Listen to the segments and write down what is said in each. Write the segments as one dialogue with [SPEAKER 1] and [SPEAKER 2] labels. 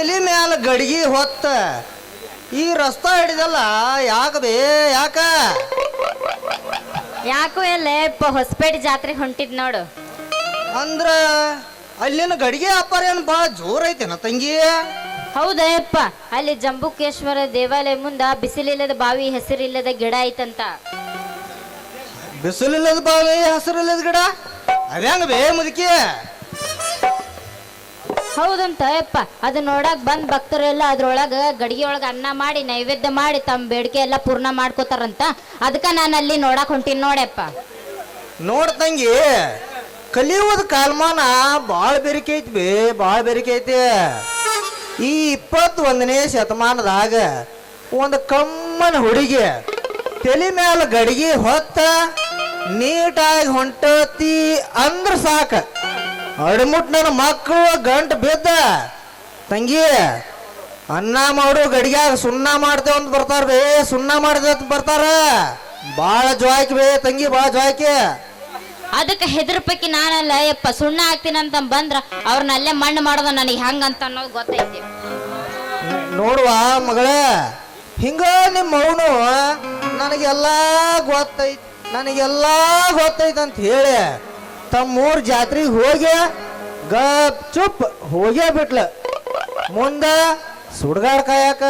[SPEAKER 1] ತಲೆ ಮ್ಯಾಲ ಗಡಿಗೆ ಹೊತ್ತ ಈ ರಸ್ತಾ ಹಿಡಿದಲ್ಲ ಯಾಕ
[SPEAKER 2] ಯಾಕೋ ಎಲ್ಲಪ್ಪ ಹೊಸಪೇಟೆ ಜಾತ್ರೆಗೆ ಹೊಂಟಿದ್ ನೋಡು.
[SPEAKER 1] ಅಂದ್ರ ಅಲ್ಲಿನ ಗಡಿಗೆ ವ್ಯಾಪಾರ ಏನು ಭಾಳ ಜೋರ್ ಐತೆನ ತಂಗಿ?
[SPEAKER 2] ಹೌದಪ್ಪ, ಅಲ್ಲಿ ಜಂಬುಕೇಶ್ವರ ದೇವಾಲಯ ಮುಂದ ಬಿಸಿಲಿಲ್ಲದ ಬಾವಿ ಹೆಸರಿಲ್ಲದ ಗಿಡ ಐತಂತ.
[SPEAKER 1] ಬಿಸಿಲಿಲ್ಲದ ಬಾವಿ ಹಸಿರಿಲ್ಲದ ಗಿಡ ಅದ್ಯಾಂಗ ಬೇ ಮುದುಕಿ?
[SPEAKER 2] ಹೌದಂತ ಯಪ್ಪ, ಅದು ನೋಡಕ್ ಬಂದ್ ಭಕ್ತರೆಲ್ಲ ಅದ್ರೊಳಗ ಗಡಿಗೆ ಒಳಗ ಅನ್ನ ಮಾಡಿ ನೈವೇದ್ಯ ಮಾಡಿ ತಮ್ಮ ಬೇಡಿಕೆ ಎಲ್ಲ ಪೂರ್ಣ ಮಾಡ್ಕೋತಾರಂತ. ಅದಕ್ಕ ನಾನು ಅಲ್ಲಿ ನೋಡಕ್ ಹೊಂಟೀನಿ ನೋಡಪ್ಪ.
[SPEAKER 1] ನೋಡ್ ತಂಗಿ, ಕಲಿಯುವುದು ಕಾಲಮಾನ ಭಾಳ ಬೆರಿಕೆ ಐತಿ ಬೇ, ಭಾಳ ಬೆರಿಕೆ ಐತಿ. ಈ 21ನೇ ಶತಮಾನದಾಗ ಒಂದು ಕಮ್ಮನ ಹುಡುಗಿ ತಲೆ ಮ್ಯಾಲ ಗಡಿಗೆ ಹೊತ್ತ ನೀಟಾಗಿ ಹೊಂಟತಿ ಅಂದ್ರ ಸಾಕ, ಅಡ್ಮುಟ್ ನನ್ನ ಮಕ್ಕಳು ಗಂಟು ಬಿದ್ದ ತಂಗಿ ಅನ್ನ ಮಾಡು ಗಡಿಗ್ಯಾಗ ಸುಣ್ಣ ಮಾಡ್ತೇವೆ ಅಂತ ಬರ್ತಾರ ಬೇ, ಸುಣ್ಣ ಮಾಡಿದೆ ಅಂತ ಬರ್ತಾರ. ಭಾಳ ಜ್ವಾಕಿ ಬೇ ತಂಗಿ, ಭಾಳ ಜ್ವಾಕಿ.
[SPEAKER 2] ಅದಕ್ಕೆ ಹೆದ್ರ ಪೈಕಿ ನಾನಲ್ಲ ಯಪ್ಪ, ಸುಣ್ಣ ಹಾಕ್ತೀನಂತ ಬಂದ್ರ ಅವ್ರನ್ನ ಅಲ್ಲೇ ಮಣ್ಣು ಮಾಡೋದು ನನಗೆ ಹೆಂಗಂತ ಅನ್ನೋದು ಗೊತ್ತೈತಿ.
[SPEAKER 1] ನೋಡುವ ಮಗಳೇ, ಹಿಂಗ ನಿಮ್ಮ ಅವನು ನನಗೆಲ್ಲ ಗೊತ್ತೈತೆ ಅಂತ ಹೇಳಿ ತಮ್ಮೂರ್ ಜಾತ್ರೆಗೆ ಹೋಗಿ ಗಪ್ ಚುಪ್ ಹೋಗೇ ಬಿಟ್ಲ. ಮುಂದ ಸುಡ್ಗಾಡ್ ಕಾಯಕ.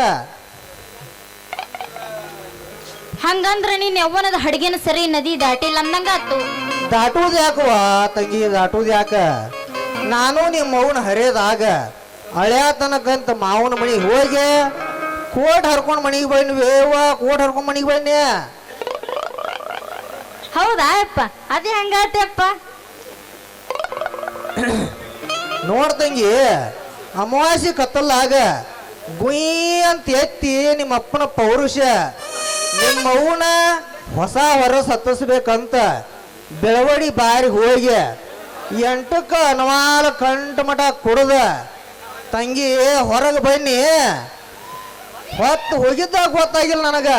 [SPEAKER 2] ಹಂಗಂದ್ರ ನೀನ್ ಯವ್ವನದ ಹಡಗಿನ ಸರಿ ನದಿ ದಾಟಿಲ್ಲ ಅಂದಂಗ ಆತು.
[SPEAKER 1] ದಾಟುವುದು ಯಾಕವ ತಂಗಿ, ದಾಟುವುದು ಯಾಕ? ನಾನು ನಿಮ್ಮ ಅವನ ಹರಿಯದಾಗ ಹಳೆಯತನಕಂತ ಮಾವನ ಮನೆಗೆ ಹೋಗಿ ಕೋಟ್ ಹರ್ಕೊಂಡು ಮನೆಗೆ ಬನ್ನಿವೇವ, ಕೋಟ್ ಹರ್ಕೊಂಡು ಮನೆಗೆ ಬನ್ನಿ.
[SPEAKER 2] ಹೌದಾ ಯಪ್ಪ, ಅದೇ ಹಂಗಾತಪ್ಪ.
[SPEAKER 1] ನೋಡ್ತಂಗಿ, ಅಮಾವಾಸ್ಯೆ ಕತ್ತಲಾಗ ಗುಯ್ ಅಂತ ಎತ್ತಿ ನಿಮ್ಮ ಅಪ್ಪನ ಪೌರುಷ ನಿಮ್ಮ ಅವನ ಹೊಸ ಹೊರಸ್ ಹತ್ತಿಸ್ಬೇಕಂತ ಬೆಳವಡಿ ಬಾರಿ ಹೋಗಿ 8ಕ್ಕೆ ಅನವಾಲ ಕಂಠ ಮಠ ಕುಡ್ದ ತಂಗಿ ಹೊರಗೆ ಬನ್ನಿ. ಹೊತ್ತು ಹೋಗಿದ್ದಾಗ ಗೊತ್ತಾಗಿಲ್ಲ ನನಗ.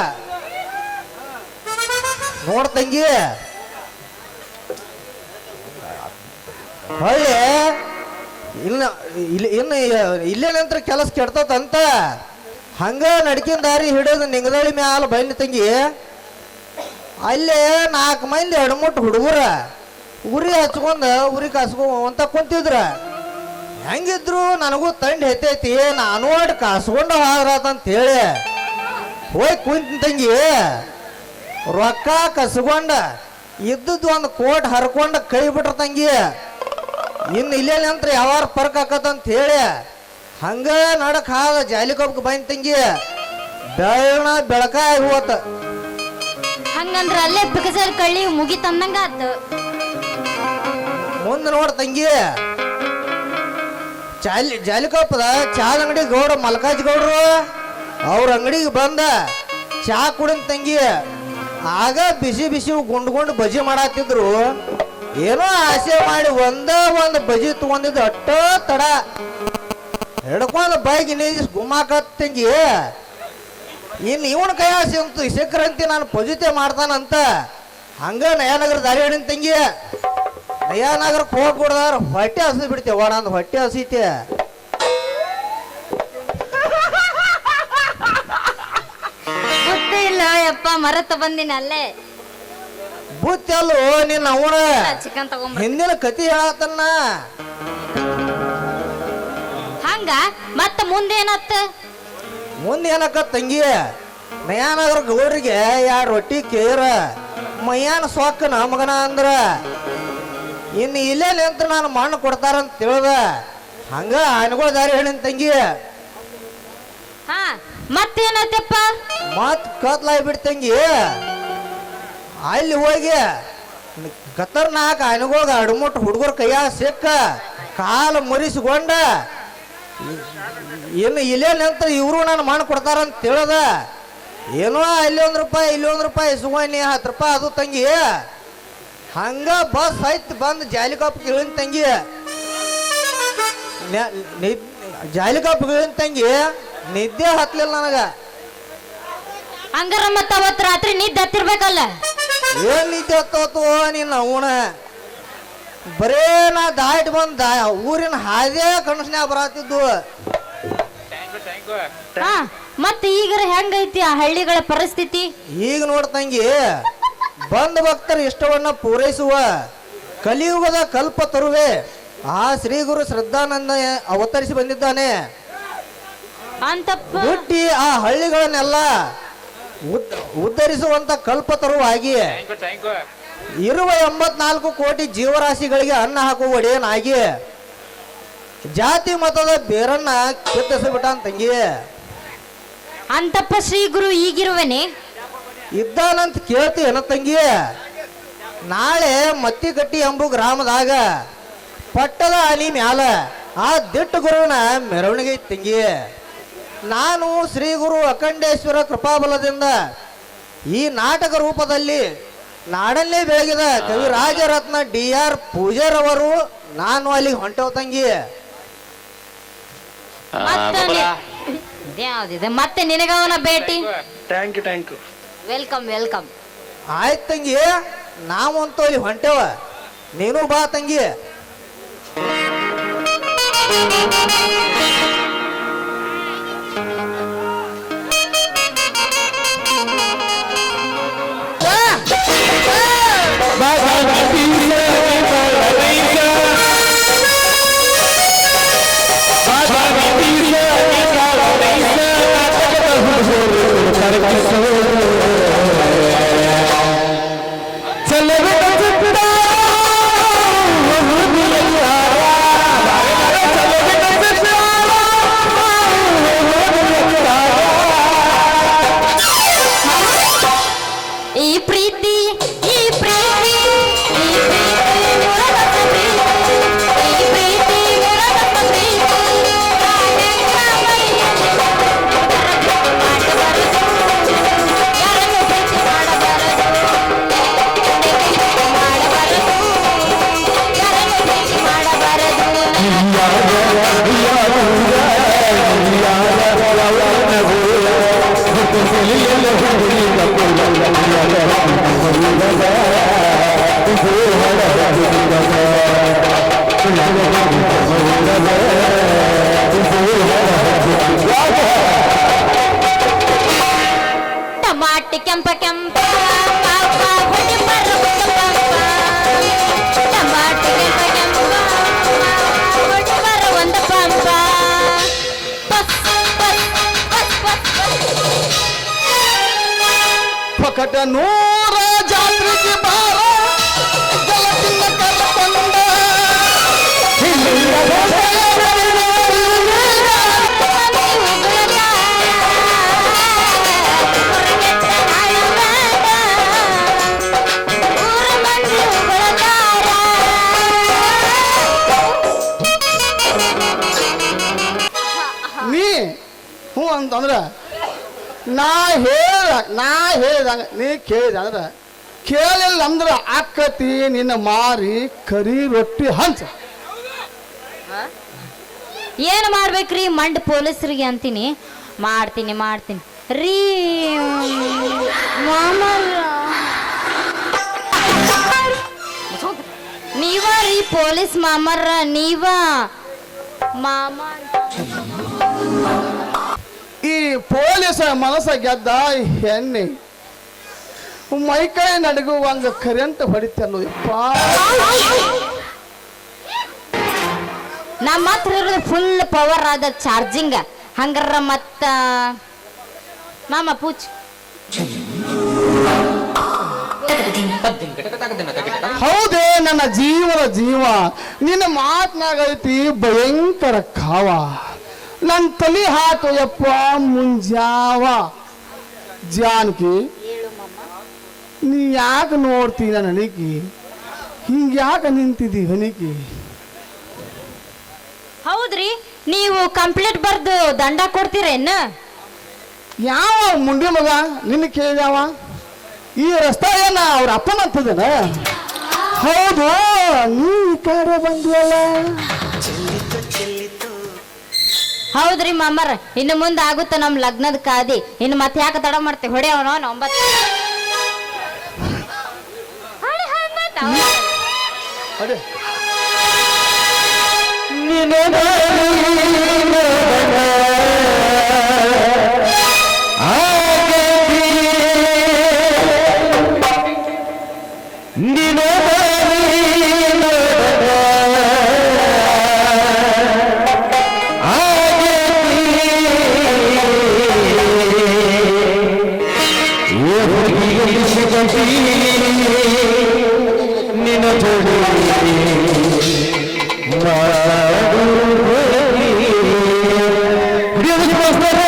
[SPEAKER 1] ನೋಡ್ತಂಗಿ, ಹೊಳ್ಳಿ ಇನ್ನು ಇಲ್ಲೇ ನಂತರ ಕೆಲಸ ಕೆಡ್ತಂತ ಹಂಗ ನಡ್ಕಿನ ದಾರಿ ಹಿಡಿದು ನಿಂಗದಳಿ ಮ್ಯಾಲ ಬನ್ನಿ ತಂಗಿ. ಅಲ್ಲೇ 4 ಮಂದಿ ಎಡಮುಟ್ಟು ಹುಡುಗರ ಉರಿ ಹಚ್ಕೊಂಡ ಉರಿ ಕಾಸ್ಕೊಂತ ಕುಂತಿದ್ರ. ಹೆಂಗಿದ್ರು ನನಗೂ ತಂಡ ಹೆತ್ತೈತಿ, ನಾನು ಅಡ್ ಕಾಸ್ಕೊಂಡ ಹೋದ್ರಾತಂತ ಹೇಳಿ ಹೋಗಿ ಕುಂತ ತಂಗಿ. ರೊಕ್ಕ ಕಸ್ಕೊಂಡ ಇದ್ದದ್ದು ಒಂದು ಕೋಟ್ ಹರ್ಕೊಂಡ ಕೈ ಬಿಟ್ರ ತಂಗಿ. ಇನ್ನು ಇಲ್ಲೇ ನಂತರ ಯಾವಾರ ಪರ್ಕ್ ಹಾಕತ್ತಂತ ಹೇಳಿ ಹಂಗ ನಡಕ್ ಹಾದ ಜಾಲಿಕೊಬ್ಬಕ್ಕೆ ಬಂದ್ ತಂಗಿ. ಬೆಳಕ ಹೋತ.
[SPEAKER 2] ಹಂಗಂದ್ರ ಅಲ್ಲೇ ಬಿಕಸರ್ ಕಳ್ಳಿ ಮುಗಿ ತಂದಂಗ ಆತು.
[SPEAKER 1] ಮುಂದೆ ನೋಡ ತಂಗಿ, ಜಾಲಿಕೊಪ್ಪದ ಚಾದ ಅಂಗಡಿ ಗೌಡ ಮಲ್ಕಾಜ್ ಗೌಡ್ರು ಅವ್ರ ಅಂಗಡಿಗೆ ಬಂದ ಚಾ ಕುಡಿದ ತಂಗಿ. ಆಗ ಬಿಸಿ ಗುಂಡ್ಕೊಂಡು ಬಜಿ ಮಾಡತ್ತಿದ್ರು. ಏನೋ ಆಸೆ ಮಾಡಿ ಒಂದು ಬಜಿ ತಗೊಂಡಿದ್ದು ಅಟ್ಟ ತಡ ಹಿಡ್ಕೊಂಡು ಬೈಕ್ ನೀಸ್ ಗುಮ್ಮಾಕತ್ ತಂಗಿ. ಇನ್ನು ಇವನ ಕೈ ಆಸೆ ಅಂತು ಸಿಕ್ರಂತಿ ನಾನು ಪೊಜಿತೆ ಮಾಡ್ತಾನಂತ ಹಂಗ ನಯಾನಗರ ದಾರಿ ಹಿಡಿನ ತಂಗಿ. ನಯಾನಗರಕ್ಕೆ ಹೋಗ್ಬಿಡ್ದಾರ ಹೊಟ್ಟೆ ಹಸಿ ಬಿಡ್ತೇವ, ನಂದು ಹೊಟ್ಟೆ ಹಸೀತೆ.
[SPEAKER 2] ಬುದ್ಧಿ ಇಲ್ಲ ಯಪ್ಪ, ಮರತ ಬಂದಿನ ಅಲ್ಲೇ.
[SPEAKER 1] ಬುತ್ತಿ ಅಲ್ಲೋ ನಿನ್ನ ಅವನ
[SPEAKER 2] ಚಿಕನ್ ತಗೊಂಡ್
[SPEAKER 1] ಹಿಂದಿನ ಕತಿ ಹೇಳತ್ತನ್ನ.
[SPEAKER 2] ಹಂಗ ಮತ್ತ ಮುಂದೇನತ್ತ?
[SPEAKER 1] ಮುಂದೆ ಏನಕ್ಕ ತಂಗಿ, ನಯಾನಗರ ಗೌಡ್ರಿಗೆ 2 ರೊಟ್ಟಿ ಕೇರ ಮಯ್ಯಾನ ಸೊಕ್ಕ ನಮಗನ ಅಂದ್ರ ಇನ್ನು ಇಲ್ಲೇ ನಿಂತ ನಾನು ಮಣ್ಣು ಕೊಡ್ತಾರಂತ ತಿಳಿದ ಹಂಗ ಆನೆಗಳ ದಾರಿ ಹೇಳಿನ ತಂಗಿ.
[SPEAKER 2] ಹಾ ಮತ್ತೇನತ್ತಪ್ಪ?
[SPEAKER 1] ಮತ್ ಕತ್ಲಾಗಿ ಬಿಡ್ತಂಗಿ. ಅಲ್ಲಿ ಹೋಗಿ ಕತ್ತರ್ನಾಕ ಆನೆಗೋಗ ಅಡ್ಮುಟ್ಟು ಹುಡುಗರ ಕೈಯಾಗ ಸಿಕ್ಕ ಕಾಲು ಮುರಿಸಿಕೊಂಡ ಇನ್ನು ಇಲ್ಲೇ ನಿಂತ ಇವರು ನಾನು ಮಣ್ಣು ಕೊಡ್ತಾರಂತ ತಿಳಿದ ಏನೋ ಅಲ್ಲಿ 1 ರೂಪಾಯಿ ಇಲ್ಲಿ 1 ರೂಪಾಯಿ ಇಸ್ಕೊಂಡಿ 10 ರೂಪಾಯಿ ಅದು ತಂಗಿ. ಹಂಗ ಬಸ್ ಐತ್ ಬಂದು ಜಾಲಿಕಾಪ್ಗೆ ಇಳಿನ ತಂಗಿ. ಜಾಲಿಕಾಪ್ಗೆ ಇಳಿನ ತಂಗಿ ನಿದ್ದೆ ಹತ್ಲಿಲ್ಲ ನನಗ.
[SPEAKER 2] ಹಂಗಾರ ಮತ್ತ ಅವತ್ ರಾತ್ರಿ ನಿದ್ದೆ ಹತ್ತಿರ್ಬೇಕಲ್ಲ?
[SPEAKER 1] ಏನ್ ನಿದ್ದೆ ಹತ್ತೋತು ನೀನ್ ಅವನ ಬರೇ ನಾ ದಾಟ್ ಬಂದ ಊರಿನ ಹಾದೇ ಕನಸ್ನ್ಯಾಗ ಬರತ್ತಿದ್ದು.
[SPEAKER 2] ಹಾ ಮತ್ತೆ ಈಗ ಹೆಂಗೈತಿ ಆ ಹಳ್ಳಿಗಳ ಪರಿಸ್ಥಿತಿ?
[SPEAKER 1] ಈಗ ನೋಡ್ತಂಗಿ ಬಂದ ಭಕ್ತರ ಇಷ್ಟವನ್ನ ಪೂರೈಸುವ ಕಲಿಯುಗದ ಕಲ್ಪ ತರುವೆ ಆ ಶ್ರೀ ಗುರು ಶ್ರದ್ಧಾನಂದ ಅವತರಿಸಿ ಬಂದಿದ್ದಾನೆ.
[SPEAKER 2] ಅಂತಪ್ಪ
[SPEAKER 1] ಹುಟ್ಟಿ ಆ ಹಳ್ಳಿಗಳನ್ನೆಲ್ಲ ಉದ್ಧರಿಸುವಂತ ಕಲ್ಪ ತರುವಾಗಿ ಇರುವ 84 ಕೋಟಿ ಜೀವರಾಶಿಗಳಿಗೆ ಅನ್ನ ಹಾಕುವ ಒಡೆಯನಾಗಿ ಜಾತಿ ಮತದ ಬೇರನ್ನ ಕಿತ್ತಿಸಿಬಿಟ್ಟಾನ ತಂಗಿ.
[SPEAKER 2] ಅಂತಪ್ಪ ಶ್ರೀ ಗುರು ಈಗಿರುವನೆ
[SPEAKER 1] ಇದ್ದಾನಂತ ಕೇಳ್ತೀನ ತಂಗಿ. ನಾಳೆ ಮತ್ತಿಗಟ್ಟಿ ಎಂಬು ಗ್ರಾಮದಾಗ ಪಟ್ಟದ ಆನಿ ಮ್ಯಾಲ ಆ ದಿಟ್ಟ ಗುರುವಿನ ಮೆರವಣಿಗೆ ಐತ್ ತಂಗಿ. ನಾನು ಶ್ರೀ ಗುರು ಅಖಂಡೇಶ್ವರ ಕೃಪಾಬಲದಿಂದ ಈ ನಾಟಕ ರೂಪದಲ್ಲಿ ನಾಡಲ್ಲೇ ಬೆಳಗಿದ ಕವಿರಾಜರತ್ನ DR ಪೂಜಾರ್ ಅವರು ನಾನು ಅಲ್ಲಿಗೆ ಹೊಂಟವ್ ತಂಗಿ.
[SPEAKER 2] ಯಾವ್ದಿದೆ ಮತ್ತೆ ನಿನಗವನ ಭೇಟಿ?
[SPEAKER 3] Thank you
[SPEAKER 2] welcome welcome.
[SPEAKER 1] ಆಯ್ತು ತಂಗಿ, ನಾವಂತೂ ಅಲ್ಲಿ ಹೊಂಟೇವ, ನೀನು ಬಾ ತಂಗಿ.
[SPEAKER 2] ಈ ಪ್ರೀತಿ ಈ ಪ್ರೀತಿ ಈ ಪ್ರೀತಿ ಟಮಾಟಿ ಕೆಂಪ ಕೆಂಪ ಟಮಾಟಿ ಕೆಂಪ ಕೆಂಪ ಒಂದು ಪಂಪ
[SPEAKER 3] ಪಕಟ ನೂರ ಜಾತ್ರೆಗೆ ಬಾರ ಜಲತಿನ ಕರ್ಕೊಂಡ ನೀ ಹ್ಞೂ ಅಂತಂದ್ರೆ ನಾ ಹೇಳ್ದಂಗ ನೀ ಕೇಳಿದ ಅಂದ್ರೆ ಕೇಳಿಲ್ಲ ಅಂದ್ರೆ ಆಕತಿ ನಿನ್ನ ಮಾರಿ ಕರಿ ರೊಟ್ಟಿ ಹಂಚ.
[SPEAKER 2] ಏನು ಮಾಡ್ಬೇಕ್ರಿ ಮಂಡ್ ಪೊಲೀಸರಿಗೆ ಅಂತೀನಿ. ಮಾಡ್ತೀನಿ ರೀ ನೀವ ರೀ ಪೊಲೀಸ್ ಮಾಮರ ನೀವ ಮಾಮ.
[SPEAKER 3] ಈ ಪೊಲೀಸ ಮನಸ್ಸ ಗೆದ್ದ ಹೆಣ್ಣೆ ಮೈಕೈ ನಡಗುವಂಗ ಕರೆಂಟ್ ಹೊಡಿತಲ್ಲೋ ಯಪ್ಪ.
[SPEAKER 2] ನಮ್ಮ ಹತ್ರ ಇರೋದು ಫುಲ್ ಪವರ್ ಆದ ಚಾರ್ಜಿಂಗ್. ಹಂಗಾರ ಮತ್ತ ಮಾಮ ಪೂಚ್
[SPEAKER 3] ಹೌದೇ ನನ್ನ ಜೀವನ ಜೀವ ನಿನ್ನ ಮಾತನಾಗೈತಿ ಭಯಂಕರ ಕಾವ. ನನ್ನ ತಲೆ ಹಾತು ಯಪ್ಪ ಮುಂಜಾವ. ಜಾನಕಿ ನೀ ಯಾಕೆ ನೋಡ್ತೀನ ನನಗೆ ಹಿಂಗೆ ಯಾಕೆ ನಿಂತಿದ್ದಿ ಹನಿಕಿ?
[SPEAKER 2] ಹೌದ್ರಿ, ನೀವು ಕಂಪ್ಲೇಂಟ್ ಬರ್ದು ದಂಡ ಕೊಡ್ತೀರೇನ?
[SPEAKER 3] ಯಾವ ಮುಂಡಿ ಮಗ ನಿನ್ನ ಕೇಳಿದಾವ? ಈ ರಸ್ತೆ ಏನ ಅವ್ರ ಅಪ್ಪನ ಅಂತದನ? ಹೌದು, ನೀ ಈ ಕಡೆ ಬಂದಿಯಲ್ಲ.
[SPEAKER 2] ಹೌದ್ರಿ ಮಾಮರ್, ಇನ್ನು ಮುಂದೆ ಆಗುತ್ತ ನಮ್ ಲಗ್ನದ ಕಾದಿ. ಇನ್ನು ಮತ್ತೆ ಯಾಕೆ ತಡ ಮಾಡ್ತೇವೆ? ಹೊಡೆ ಅವನು
[SPEAKER 3] 9. ಹಿಡಿಯೋದಕ್ಕೆ ಬಯಸ್ತಾರೆ.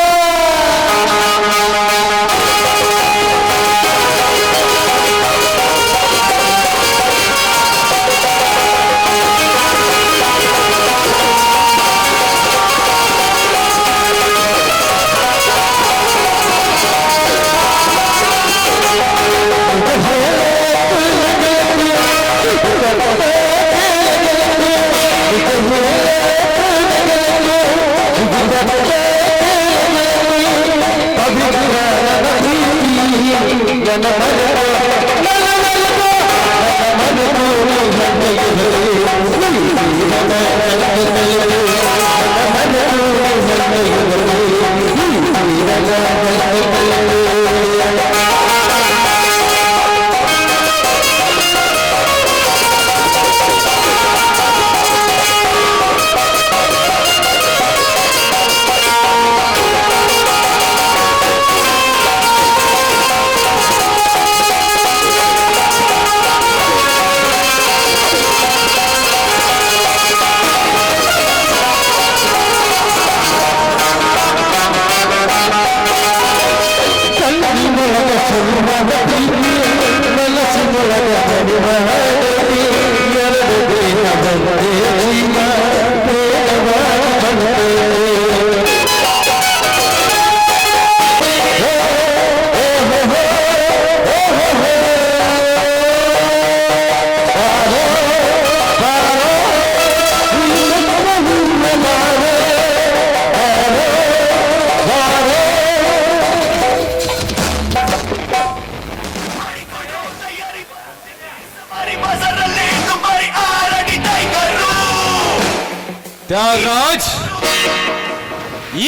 [SPEAKER 4] ತ್ಯಾಗರಾಜ್,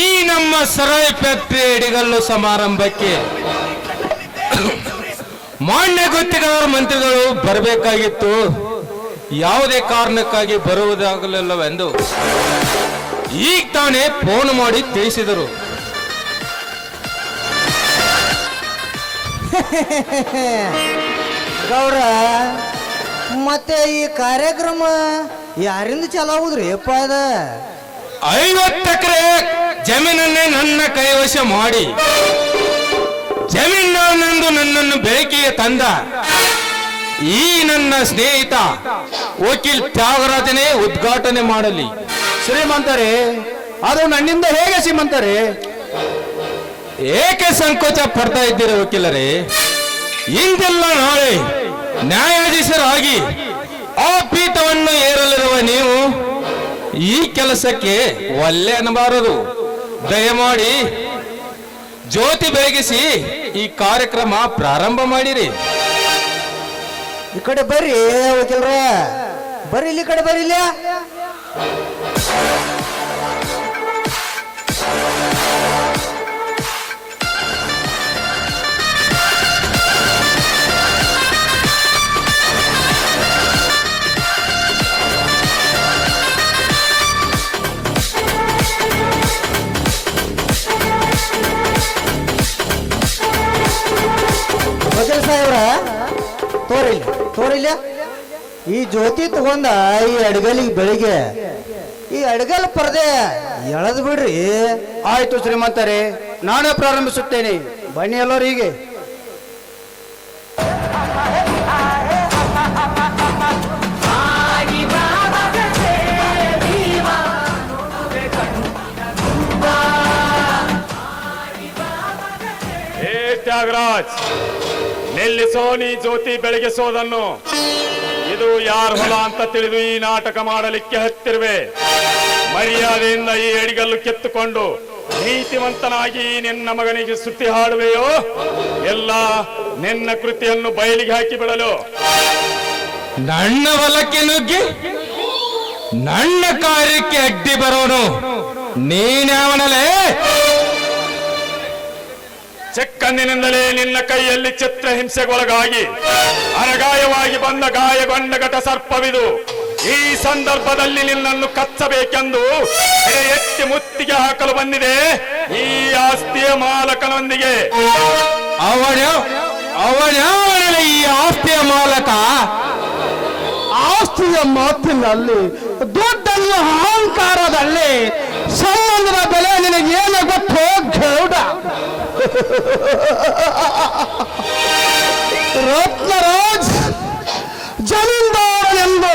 [SPEAKER 4] ಈ ನಮ್ಮ ಸರಾಯ್ ಫ್ಯಾಕ್ಟರಿ ಅಡಿಗಲ್ಲು ಸಮಾರಂಭಕ್ಕೆ ಮಾನ್ಯ ಗುತ್ತಿಗೆದಾರ ಮಂತ್ರಿಗಳು ಬರಬೇಕಾಗಿತ್ತು. ಯಾವುದೇ ಕಾರಣಕ್ಕಾಗಿ ಬರುವುದಾಗಲಿಲ್ಲವೆಂದು ಈಗ ತಾನೇ ಫೋನ್ ಮಾಡಿ ತಿಳಿಸಿದರು.
[SPEAKER 1] ಗೌರ, ಮತ್ತೆ ಈ ಕಾರ್ಯಕ್ರಮ ಯಾರಿಂದ ಚಲಾವುದ್ರಿ ಅಪ್ಪ ಅದ?
[SPEAKER 4] 50 ಎಕರೆ ಜಮೀನನ್ನೇ ನನ್ನ ಕೈವಶ ಮಾಡಿ ಜಮೀನನ್ನೆಂದು ನನ್ನನ್ನು ಬೆಳಕಿಗೆ ತಂದ ಈ ನನ್ನ ಸ್ನೇಹಿತ ವಕೀಲ್ ತ್ಯಾಗರಾಜನೇ ಉದ್ಘಾಟನೆ ಮಾಡಲಿ.
[SPEAKER 3] ಶ್ರೀಮಂತರೇ, ಅದು ನನ್ನಿಂದ ಹೇಗೆ ಶ್ರೀಮಂತರೇ?
[SPEAKER 4] ಏಕೆ ಸಂಕೋಚ ಪಡ್ತಾ ಇದ್ದೀರ ವಕೀಲರೇ? ಇಂದೆಲ್ಲ ನಾಳೆ ನ್ಯಾಯಾಧೀಶರಾಗಿ ಆ ಪೀಠವನ್ನು ಏರಲಿರುವ ನೀವು ಈ ಕೆಲಸಕ್ಕೆ ಒಲ್ಲೆ ಅನ್ನಬಾರದು. ದಯಮಾಡಿ ಜ್ಯೋತಿ ಬೆಳಗಿಸಿ ಈ ಕಾರ್ಯಕ್ರಮ ಪ್ರಾರಂಭ ಮಾಡಿರಿ.
[SPEAKER 1] ಈ ಕಡೆ ಬರ್ರಿ ವಕೀಲ್ರ, ಬರ್ರಿ ಇಲ್ಲಿ, ಈ ಕಡೆ ಬರ್ರಿ ಇಲ್ಲಿ. ವಕೀಲ್ ಸಾಹೇಬ್ರ, ತೋರಿಲ್ಲ ಈ ಜ್ಯೋತಿ ತಗೊಂಡ ಈ ಅಡಗಲಿಗೆ ಬೆಳಿಗ್ಗೆ ಈ ಅಡಗಲ್ ಪರದೆ ಎಳೆದ್ ಬಿಡ್ರಿ.
[SPEAKER 3] ಆಯ್ತು ಶ್ರೀಮಂತರೇ, ನಾನೇ ಪ್ರಾರಂಭಿಸುತ್ತೇನೆ. ಬನ್ನಿ ಎಲ್ಲರೂ ಹೀಗೆ.
[SPEAKER 5] ತ್ಯಾಗರಾಜ್, ನಿಲ್ಲಿಸೋ ನೀ ಜ್ಯೋತಿ ಬೆಳಗಿಸೋದನ್ನು. ಇದು ಯಾರ ಹೊಲ ಅಂತ ತಿಳಿದು ಈ ನಾಟಕ ಮಾಡಲಿಕ್ಕೆ ಹತ್ತಿರುವೆ. ಮರ್ಯಾದೆಯಿಂದ ಈ ಅಡಿಗಲ್ಲು ಕಿತ್ತುಕೊಂಡು ನೀತಿವಂತನಾಗಿ ನಿನ್ನ ಮಗನಿಗೆ ಸ್ತುತಿ ಹಾಡುವೆಯೋ ಎಲ್ಲ ನಿನ್ನ ಕೃತಿಯನ್ನು ಬಯಲಿಗೆ ಹಾಕಿ ಬಿಡಲು.
[SPEAKER 4] ನನ್ನ ಹೊಲಕ್ಕೆ ನುಗ್ಗಿ ನನ್ನ ಕಾರ್ಯಕ್ಕೆ ಅಡ್ಡಿ ಬರೋನು ನೀನ್ಯಾವನಲೇ?
[SPEAKER 5] ಚಿಕ್ಕಂದಿನಿಂದಲೇ ನಿನ್ನ ಕೈಯಲ್ಲಿ ಚಿತ್ರಹಿಂಸೆಗೊಳಗಾಗಿ ಅರಗಾಯವಾಗಿ ಬಂದ ಗಾಯಗೊಂಡ ಘಟ ಸರ್ಪವಿದು. ಈ ಸಂದರ್ಭದಲ್ಲಿ ನಿನ್ನನ್ನು ಕಚ್ಚಬೇಕೆಂದು ಎತ್ತಿ ಮುತ್ತಿಗೆ ಹಾಕಲು ಬಂದಿದೆ ಈ ಆಸ್ತಿಯ ಮಾಲಕನೊಂದಿಗೆ.
[SPEAKER 4] ಅವನೇ ಈ ಆಸ್ತಿಯ ಮಾಲಕ?
[SPEAKER 3] ಆಸ್ತಿಯ ಮಾತಿನಲ್ಲಿ, ದುಡ್ಡನ್ನು ಅಹಂಕಾರದಲ್ಲಿ, ಸಂಬಂಧದ ಬೆಲೆ ನಿನಗೇನು ರತ್ನರಾಜ್ ಜಮೀನ್ದಾರನೆಂದು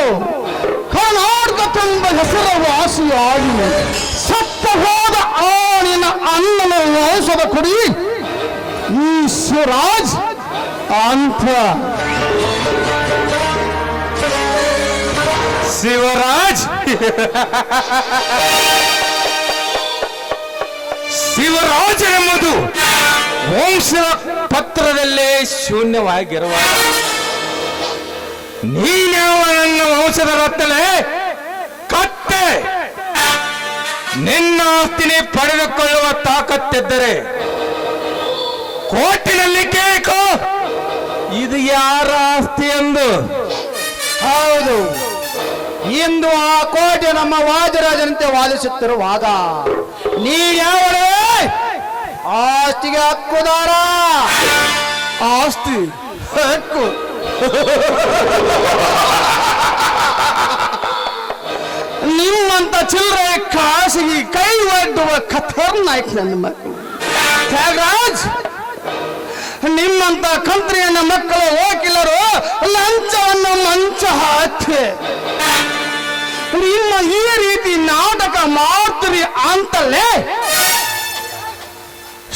[SPEAKER 3] ಕರ್ನಾಟಕ ತುಂಬ ಹೆಸರುವಾಸಿಯಾಗಿ ಸತ್ತ ಹೋದ ಆಣಿನ ಅನ್ನನ ವಂಶದ ಕುಡಿ ಈ ಶಿವರಾಜ್ ಅಂತ
[SPEAKER 4] ಶಿವರಾಜ್ ಶಿವರಾಜ ಎಂಬುದು ವಂಶ ಪತ್ರದಲ್ಲೇ ಶೂನ್ಯವಾಗಿರುವ ನೀನ್ಯಾವ ನನ್ನ ವಂಶದ ರತ್ನಲೆ ಕತ್ತೆ ನಿನ್ನ ಆಸ್ತಿನಿ ಪಡೆದುಕೊಳ್ಳುವ ತಾಕತ್ತಿದ್ದರೆ ಕೋರ್ಟಿನಲ್ಲಿ ಕೇಳಿಕೋ ಇದು ಯಾರ ಆಸ್ತಿ ಎಂದು.
[SPEAKER 3] ಹೌದು, ಇಂದು ಆ ಕೋಟೆ ನಮ್ಮ ವಾದಿರಾಜನಂತೆ ವಾದಿಸುತ್ತಿರುವಾಗ ನೀವ್ಯಾವಳೇ ಆಸ್ತಿಗೆ ಹಕ್ಕುದಾರ? ಆಸ್ತಿ ಹಕ್ಕು ನಿಮ್ಮಂತ ಚಿಲ್ಲರೆ ಖಾಸಗಿ ಕೈ ಒಡ್ಡುವ ಖತರ್ನಾಯ್ಕ್ ನನ್ನ ಮಕ್ಕಳು. ತ್ಯಾಗರಾಜ್, ನಿಮ್ಮಂತ ಕಂತ್ರಿಯನ್ನ ಮಕ್ಕಳು ವಕೀಲರು ಲಂಚವನ್ನು ಮಂಚ ಹಾಕಿ ನಿಮ್ಮ ಈ ರೀತಿ ನಾಟಕ ಮಾಡ್ತೀರಿ ಅಂತಲೇ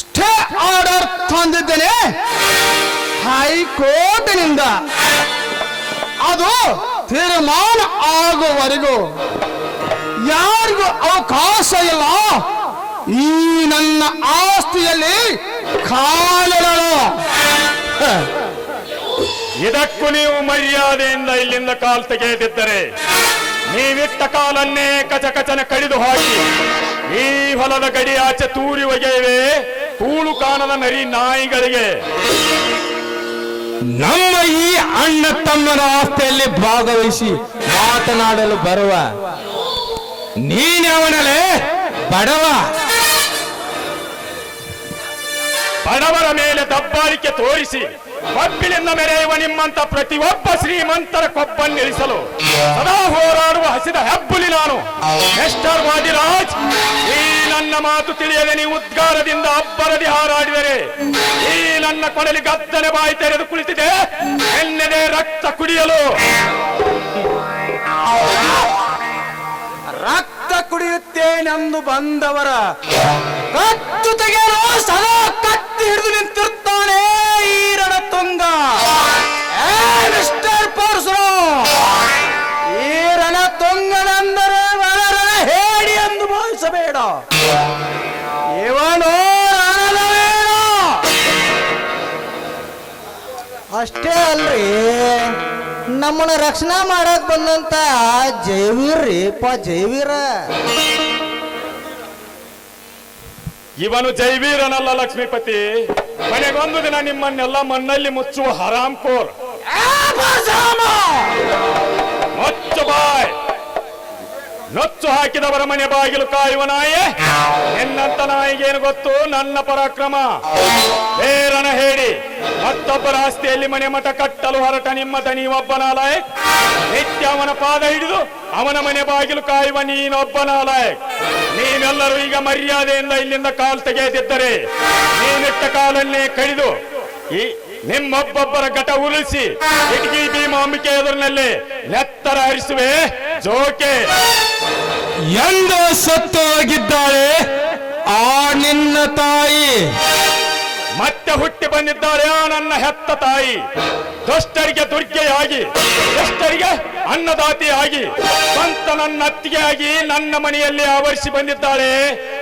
[SPEAKER 3] ಸ್ಟೇ ಆರ್ಡರ್ ತಂದಿದ್ದೇನೆ ಹೈಕೋರ್ಟಿನಿಂದ. ಅದು ತೀರ್ಮಾನ ಆಗುವವರೆಗೂ ಯಾರಿಗೂ ಅವಕಾಶ ಇಲ್ಲ ಈ ನನ್ನ ಆಸ್ತಿಯಲ್ಲಿ ಕಾಲಿಡಲು.
[SPEAKER 5] ಇದಕ್ಕೂ ನೀವು ಮರ್ಯಾದೆಯಿಂದ ಇಲ್ಲಿಂದ ಕಾಲ್ ತೆಗೆದಿದ್ದರೆ ನೀವಿಟ್ಟ ಕಾಲನ್ನೇ ಕಚಕಚನ ಕಡಿದು ಹಾಕಿ ಈ ಹೊಲದ ಗಡಿ ಆಚೆ ತೂರಿ ಒಗೆಯುವೆ ತೂಳು ಕಾಣದ ನರಿ ನಾಯಿಗಳಿಗೆ.
[SPEAKER 4] ನಮ್ಮ ಈ ಅಣ್ಣ ತಮ್ಮನ ಆಸ್ತಿಯಲ್ಲಿ ಭಾಗವಹಿಸಿ ಮಾತನಾಡಲು ಬರುವ ನೀನವನಲೆ ಬಡವ.
[SPEAKER 5] ಬಡವರ ಮೇಲೆ ದಬ್ಬಾಳಿಕೆ ತೋರಿಸಿ ಕಬ್ಬಿಲಿಂದ ಮೆರೆಯುವ ನಿಮ್ಮಂತ ಪ್ರತಿಯೊಬ್ಬ ಶ್ರೀಮಂತರ ಕೊಬ್ಬನ್ನಿಳಿಸಲು ಸದಾ ಹೋರಾಡುವ ಹಸಿದ ಹೆಬ್ಬುಲಿ ನಾನು. ಮಿಸ್ಟರ್ ವಾದಿರಾಜ್, ಈ ನನ್ನ ಮಾತು ತಿಳಿಯದೆ ನೀವು ಉದ್ಗಾರದಿಂದ ಅಬ್ಬರದಿ ಹಾರಾಡಿದರೆ ಈ ನನ್ನ ಕೊಡಲಿ ಗದ್ದನೆ ಬಾಯಿ ತೆರೆದು ಕುಳಿತಿದೆ ಎನ್ನೆದೆ ರಕ್ತ ಕುಡಿಯಲು.
[SPEAKER 3] ರಕ್ತ ಕುಡಿಯುತ್ತೇನೆಂದು ಬಂದವರ ಕತ್ತು ತೆಗೆಯಲು ಸದಾ ಕತ್ತಿ ಹಿಡಿದು ನಿಂತಿರ್ತಾನೆ ಈ ರಣತುಂಗ. ಮಿಸ್ಟರ್ ಪರಶುರಾಮ್, ಈ ರಣತುಂಗನೆಂದರೆ ಹೇಳಿ ಎಂದು ಭಾವಿಸಬೇಡ. ಇವನು ರಣವೇಣ.
[SPEAKER 1] ಅಷ್ಟೇ ಅಲ್ರಿ, ನಮ್ಮನ್ನ ರಕ್ಷಣಾ ಮಾಡಕ್ ಬಂದಂತ ಜೈವೀರ್ರಿ ಜೈವೀರ.
[SPEAKER 5] ಇವನು ಜೈವೀರನಲ್ಲ ಲಕ್ಷ್ಮೀಪತಿ, ಮನೆಗೊಂದು ದಿನ ನಿಮ್ಮನ್ನೆಲ್ಲ ಮಣ್ಣಲ್ಲಿ ಮುಚ್ಚುವ ಹರಾಮ್ಕೋರ್. ಮುಚ್ಚು ಬಾಯ್. ನೊಚ್ಚು ಹಾಕಿದವರ ಮನೆ ಬಾಗಿಲು ಕಾಯುವ ನಾಯಿ. ನಿನ್ನಂತ ನಾಯಿಗೇನು ಗೊತ್ತು ನನ್ನ ಪರಾಕ್ರಮ. ಬೇರನ ಹೇಳಿ ಮತ್ತೊಬ್ಬರ ಆಸ್ತಿಯಲ್ಲಿ ಮನೆ ಮಠ ಕಟ್ಟಲು ಹೊರಟ ನಿಮ್ಮ ನೀವೊಬ್ಬ ನಾಲಾಯಕ್. ನಿತ್ಯ ಅವನ ಪಾದ ಹಿಡಿದು ಅವನ ಮನೆ ಬಾಗಿಲು ಕಾಯುವ ನೀನೊಬ್ಬ ನಾಲಾಯಕ್. ನೀವೆಲ್ಲರೂ ಈಗ ಮರ್ಯಾದೆಯಿಂದ ಇಲ್ಲಿಂದ ಕಾಲು ತೆಗೆಯದಿದ್ದರೆ ನೀನಿಟ್ಟ ಕಾಲನ್ನೇ ಕಡಿದು ಈ ನಿಮ್ಮೊಬ್ಬೊಬ್ಬರ ಘಟ ಉರುಳಿಸಿ ಇಟಗಿ ಭೀಮಾಂಬಿಕೆ ಎದುರಿನಲ್ಲಿ ನೆತ್ತರ ಹರಿಸುವೆ ಜೋಕೆ.
[SPEAKER 4] ಎಂದು ಸತ್ತು ಹೋಗಿದ್ದಾಳೆ ಆ ನಿನ್ನ ತಾಯಿ.
[SPEAKER 5] ಮತ್ತೆ ಹುಟ್ಟಿ ಬಂದಿದ್ದಾಳೆ ಆ ನನ್ನ ಹೆತ್ತ ತಾಯಿ. ದುಷ್ಟರಿಗೆ ದುರ್ಗೆಯಾಗಿ, ದುಷ್ಟರಿಗೆ ಅನ್ನದಾತಿಯಾಗಿ, ಸ್ವಂತ ನನ್ನ ಅತ್ತಿಗೆಯಾಗಿ ನನ್ನ ಮನೆಯಲ್ಲಿ ಆವರಿಸಿ ಬಂದಿದ್ದಾಳೆ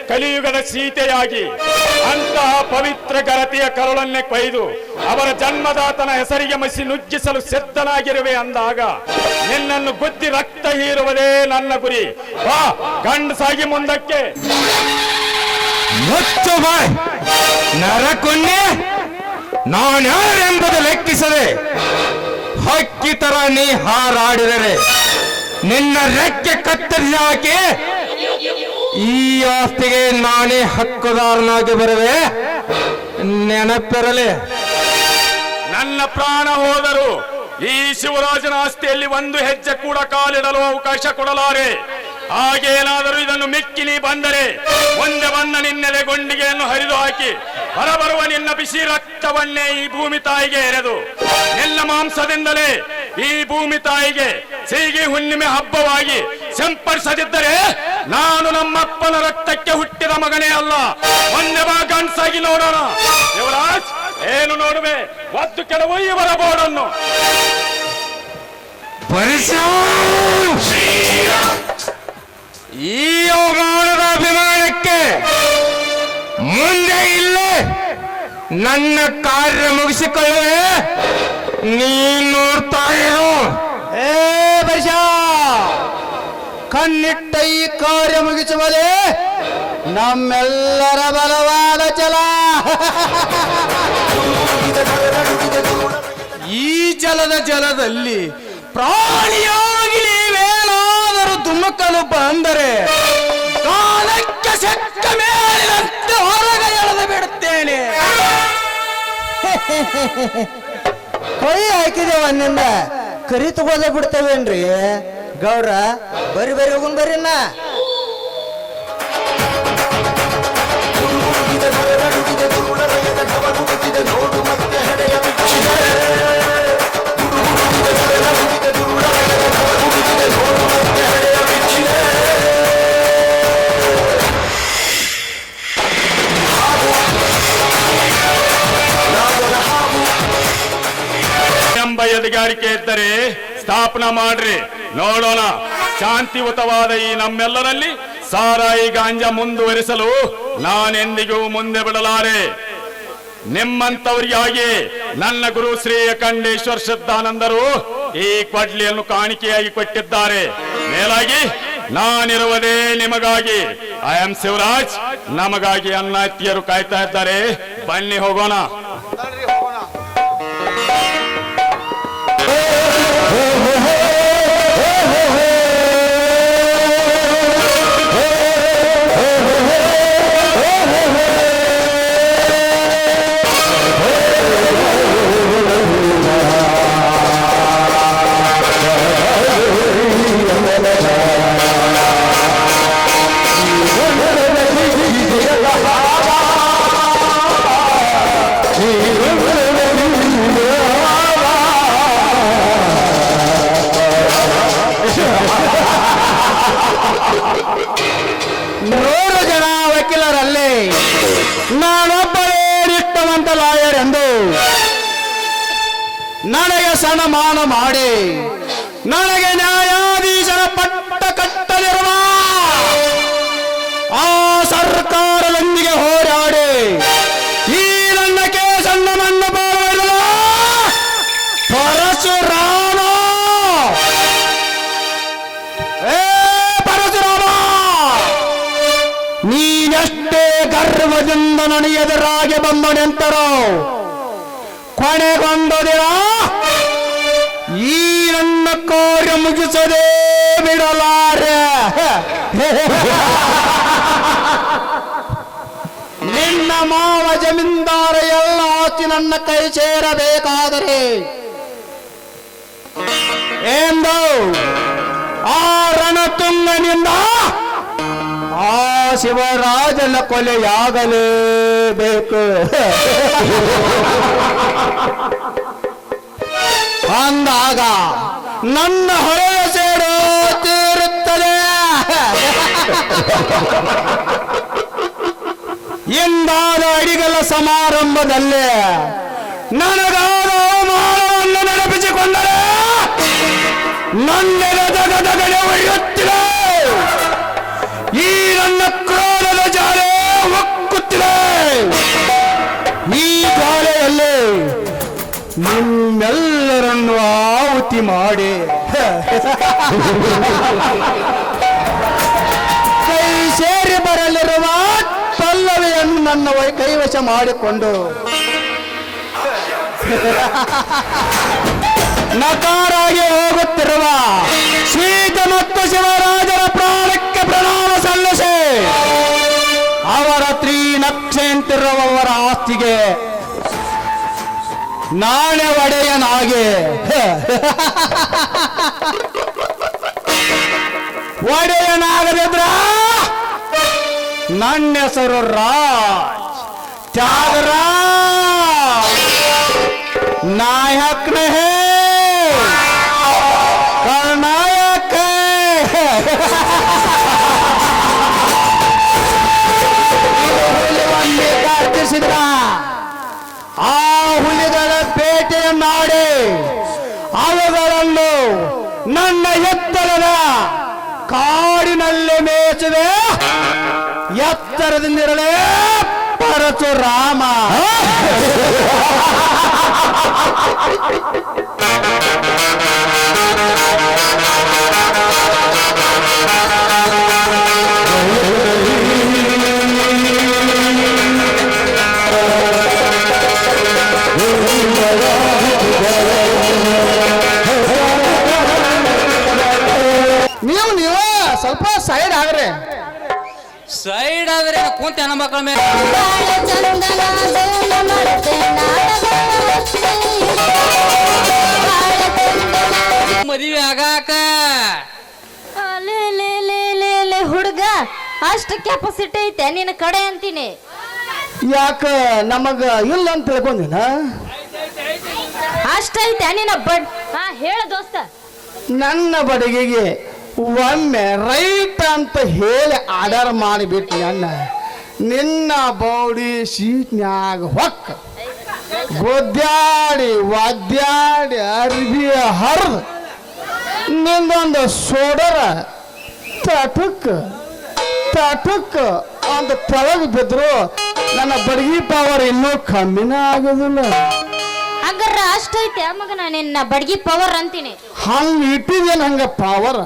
[SPEAKER 5] ಕಲಿಯುಗದ ಸೀತೆಯಾಗಿ. ಅಂತಹ ಪವಿತ್ರ ಗರತಿಯ ಕರುಳನ್ನೇ ಕೊಯ್ದು ಅವರ ಜನ್ಮದಾತನ ಹೆಸರಿಗೆ ಮಸಿ ನುಗ್ಗಿಸಲು ಸಿದ್ಧನಾಗಿರುವೆ ಅಂದಾಗ ನಿನ್ನನ್ನು ಗುದ್ದಿ ರಕ್ತ ಹೀರುವುದೇ ನನ್ನ ಗುರಿ. ಬಾ ಗಂಡಸಾಗಿ ಮುಂದಕ್ಕೆ.
[SPEAKER 4] ಮುಚ್ಚು ಬಾಯ್ ನರಕೊನ್ನೆ. ನಾನ್ಯಾರೆಂಬುದು ಲೆಕ್ಕಿಸದೆ ಹಕ್ಕಿ ತರ ನೀ ಹಾರಾಡಿದರೆ ನಿನ್ನ ರೆಕ್ಕೆ ಕತ್ತರಿಸಿ ಹಾಕಿ ಈ ಆಸ್ತಿಗೆ ನಾನೇ ಹಕ್ಕುದಾರನಾಗಿ ಬರುವೆ, ನೆನಪಿರಲಿ.
[SPEAKER 5] ನನ್ನ ಪ್ರಾಣ ಹೋದರು ಈ ಶಿವರಾಜನ ಆಸ್ತಿಯಲ್ಲಿ ಒಂದು ಹೆಜ್ಜೆ ಕೂಡ ಕಾಲಿಡಲು ಅವಕಾಶ ಕೊಡಲಾರೆ. ಹಾಗೇನಾದರೂ ಇದನ್ನು ಮಿಕ್ಕಿಲಿ ಬಂದರೆ ಮುಂದೆ ಬಂದ ನಿನ್ನೆಲೆ ಗೊಂಡಿಗೆಯನ್ನು ಹರಿದು ಹಾಕಿ ಹೊರಬರುವ ನಿನ್ನ ಬಿಸಿ ರಕ್ತವನ್ನೇ ಈ ಭೂಮಿ ತಾಯಿಗೆ ಎರೆದು ನಿನ್ನ ಮಾಂಸದಿಂದಲೇ ಈ ಭೂಮಿ ತಾಯಿಗೆ ಸೀಗಿ ಹುಣ್ಣಿಮೆ ಹಬ್ಬವಾಗಿ ಸಿಂಪಡಿಸದಿದ್ದರೆ ನಾನು ನಮ್ಮಪ್ಪನ ರಕ್ತಕ್ಕೆ ಹುಟ್ಟಿದ ಮಗನೇ ಅಲ್ಲ. ಒಂದೇ ಬಾ ಗಂಡ್ಸಾಗಿ ನೋಡೋಣ. ಯುವರಾಜ್, ಏನು ನೋಡುವೆ? ಒದ್ದು ಕೆಡವು ಇವರ ಬೋರ್ಡನ್ನು.
[SPEAKER 4] ಈ ಅವಮಾನದ ಅಭಿಮಾನಕ್ಕೆ ಮುಂದೆ ಇಲ್ಲೇ ನನ್ನ ಕಾರ್ಯ ಮುಗಿಸಿಕೊಳ್ಳುವೆ. ನೀನು ನೋಡ್ತಾ ಇರು.
[SPEAKER 3] ಏ ಬೈಶ, ಕಣ್ಣಿಟ್ಟ ಈ ಕಾರ್ಯ ಮುಗಿಸುವುದೇ ನಮ್ಮೆಲ್ಲರ ಬಲವಾದ ಛಲ. ಈ ಜಲದಲ್ಲಿ ಪ್ರಾಣಿಯಾಗಲಿ ಏನಾದರೂ ಧುಮುಕಲು ಬಂದರೆ ಕಾಲಕ್ಕೆ ಸೆಕ್ಕ ಮೇಲಿನಂತೆ ಹೊರಗೆ ಎಳೆದು ಬಿಡುತ್ತೇನೆ.
[SPEAKER 1] ಕೈ ಹಾಕಿದೇವ ನಿಂದ ಕರಿ ತಗೋದ ಬಿಡ್ತೇವೇನ್ರಿ ಗೌಡ್ರ? ಬರ್ರಿ ಬರ್ರಿ ಹೋಗುನ್ ಬರ್ರಿನ್ನ.
[SPEAKER 5] ಎಂಬ ಎದೆಗಾರಿಕೆ ಇದ್ದರೆ ಸ್ಥಾಪನಾ ಮಾಡ್ರಿ, ನೋಡೋಣ. ಶಾಂತಿಯುತವಾದ ಈ ನಮ್ಮೆಲ್ಲರಲ್ಲಿ ಸಾರಾಯಿ ಗಾಂಜ ಮುಂದುವರಿಸಲು ನಾನೆಂದಿಗೂ ಮುಂದೆ ಬಿಡಲಾರೆ. ನಿಮ್ಮಂತವರಿಗಾಗಿ ನನ್ನ ಗುರು ಶ್ರೀ ಅಖಂಡೇಶ್ವರ ಸಿದ್ಧಾನಂದರು ಈ ಕೊಡ್ಲಿಯನ್ನು ಕಾಣಿಕೆಯಾಗಿ ಕೊಟ್ಟಿದ್ದಾರೆ. ಮೇಲಾಗಿ ನಾನಿರುವುದೇ ನಿಮಗಾಗಿ. I am Shivaraj. ನಮಗಾಗಿ ಅನ್ನಾತಿಯರು ಕಾಯ್ತಾ ಇದ್ದಾರೆ. ಬನ್ನಿ ಹೋಗೋಣ.
[SPEAKER 3] ನೂರು ಜನ ವಕೀಲರಲ್ಲಿ ನಾನೊಬ್ಬರೇ ನಿಷ್ಠವಂತ ಲಾಯರ್ ಎಂದು ನನಗೆ ಸನ್ಮಾನ ಮಾಡಿ ನನಗೆ ನ್ಯಾಯಾಧೀಶರ ಪಟ್ಟ ಕಟ್ಟಲಿರುವ ಆ ಸರ್ಕಾರದೊಂದಿಗೆ ಹೋರಾಡಿ ಈ ನನ್ನ ಕೇಸನ್ನು ಮಣ್ಣು ಪಾಲ್ಗೊಳ್ಳಲು ಪರಶುರಾಮ, ಏ ಪರಶುರಾಮ, ನೀನೆಷ್ಟೇ ಗರ್ವದಿಂದ ನನಗೆ ಎದುರಾಗಿ ಬಂದು ನಿಂತರೋ ಕೊನೆಗೊಂದು ದಿನ ಈ ನನ್ನ ಕಾರ್ಯ ಮುಗಿಸದೆ ಬಿಡಲಾರೆ. ನಿನ್ನ ಮಾವ ಜಮೀನ್ದಾರ ಎಲ್ಲ ಆಸ್ತಿ ನನ್ನ ಕೈ ಸೇರಬೇಕಾದರೆ ಎಂದು ಆ ರಣತುಂಗನಿಂದ ಆ ಶಿವರಾಜನ ಕೊಲೆಯಾಗಲೇಬೇಕು. ಅಂದಾಗ ನನ್ನ ಹೊಳೆಯ ಸೇಡು ತೀರುತ್ತದೆ. ಎಂದಾದ ಅಡಿಗಲ ಸಮಾರಂಭದಲ್ಲಿ ನನಗಾದ ಅವಮಾನವನ್ನು ನೆನಪಿಸಿಕೊಂಡರೆ ನನ್ನೆಲೆ ದಗದಗಡೆ ಒಯ್ಯುತ್ತಿದೆ. ಈ ನನ್ನ ಕ್ರೋಧದ ಜಾಲೆ ಒಕ್ಕುತ್ತಿದೆ. ಈ ಜಾಲೆಯಲ್ಲಿ ನಿಮ್ಮೆಲ್ಲರನ್ನು ಆಹುತಿ ಮಾಡಿ ಕೈ ಸೇರಿ ಬರಲಿರುವ ಪಲ್ಲವಿಯನ್ನು ನನ್ನ ಕೈವಶ ಮಾಡಿಕೊಂಡು ನಕಾರಾಗಿ ಹೋಗುತ್ತಿರುವ ಶ್ರೀತ ಮತ್ತು ಶಿವರಾಜರ ಪ್ರಾಣಕ್ಕೆ ಪ್ರಣಾಮ ಸಲ್ಲಿಸಿ ಅವರ ತ್ರಿನಕ್ಷೆಯಂತಿರುವವರ ಆಸ್ತಿಗೆ ನಾಳೆ ಒಡೆಯನಾಗಿ ಒಡೆಯನಾಗದಿದ್ರ ನನ್ನ ಹೆಸರು ರಾಜ್ ತ್ಯಾಗರಾಜ್ ನಾಯಕ್ ನಹೇ ಕರ್ನಾಯಕ ಪ್ರಾರ್ಥಿಸಿದ ಆ ಹುಲಿಗಳ ಬೇಟೆಯ ಮಾಡಿ ಅವುಗಳನ್ನು ನನ್ನ ಎತ್ತರದ ಕಾಡಿನಲ್ಲಿ ಮೇಯಿಸಿದೆ ಎತ್ತರದಿಂದಿರಲೇ ಪರಶುರಾಮ ನೀವು ಸ್ವಲ್ಪ ಸೈಡ್ ಆಗ್ರೆ
[SPEAKER 4] ಸೈಡ್ ಆದ್ರೆ ಕುಂತ ಹೆಣ್ಣ ಮಕ್ಕಳ ಮೇಲೆ
[SPEAKER 2] ಬಾಳ ಚಂದನ ದೇವನ ಮರೆತೆ ನಾಡದ ಬಾಳ ಚಂದನ
[SPEAKER 4] ಮದುವೆ ಆಗಾಕ
[SPEAKER 2] ಲೇ ಹುಡುಗ ಅಷ್ಟು ಕೆಪಾಸಿಟಿ ಐತೆ ನಿನ್ನ ಕಡೆ ಅಂತೀನಿ.
[SPEAKER 3] ಯಾಕ ನಮಗ ಇಲ್ಲ ಅಂತ ತಿಳ್ಕೊಂಡಿನ
[SPEAKER 2] ಅಷ್ಟೈತೆ ನಿನ್ನ ಬಡ್ ಹಾ ಹೇಳ ದೋಸ್ತ.
[SPEAKER 3] ನನ್ನ ಬಡಗಿಗೆ ಒಮ್ಮೆ ರೈಟ್ ಅಂತ ಹೇಳಿ ಆರ್ಡರ್ ಮಾಡಿಬಿಟ್ಟು ನನ್ನ ನಿನ್ನ ಬೌಡಿ ಸೀಟ್ನ್ಯಾಗ ಹೊಕ್ಕ ಗೊದ್ದಾಡಿ ಒದ್ದಾಡಿ ಅರ್ಬಿ ಹರಿದು ನಿಂದೊಂದು ಸೋಡರ ತಟಕ್ ತಟಕ್ ಅಂತ ತೆಳಗ್ ಬಿದ್ರು ನನ್ನ ಬಡಗಿ ಪವರ್ ಇನ್ನೂ ಕಮ್ಮಿನ ಆಗೋದಿಲ್ಲ.
[SPEAKER 2] ಹಂಗಾರ ಅಷ್ಟೈತೆ ಮಗನ ನಿನ್ನ ಬಡ್ಗಿ ಪವರ್ ಅಂತೀನಿ.
[SPEAKER 3] ಹಂಗ ಇಟ್ಟಿದೇನು ಹಂಗ ಪವರ್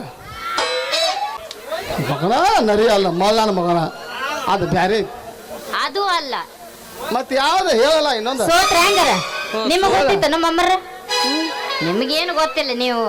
[SPEAKER 3] ಮಗನ ನರಿ ಅಲ್ಲ ಮಲ್ಲನ ಮಗನ ಅದು ಬ್ಯಾರೆ
[SPEAKER 2] ಅದು ಅಲ್ಲ
[SPEAKER 3] ಮತ್ತೆ ಯಾವ್ದು ಹೇಳಲ್ಲ ಇನ್ನೊಂದು
[SPEAKER 2] ಸೋತ್ರ ಹೆಂಗಾರ ನಿಮಗ್ ಗೊತ್ತಿತ್ತು ನಮ್ಮ ಅಮ್ಮರ ನಿಮಗೇನು ಗೊತ್ತಿಲ್ಲ ನೀವು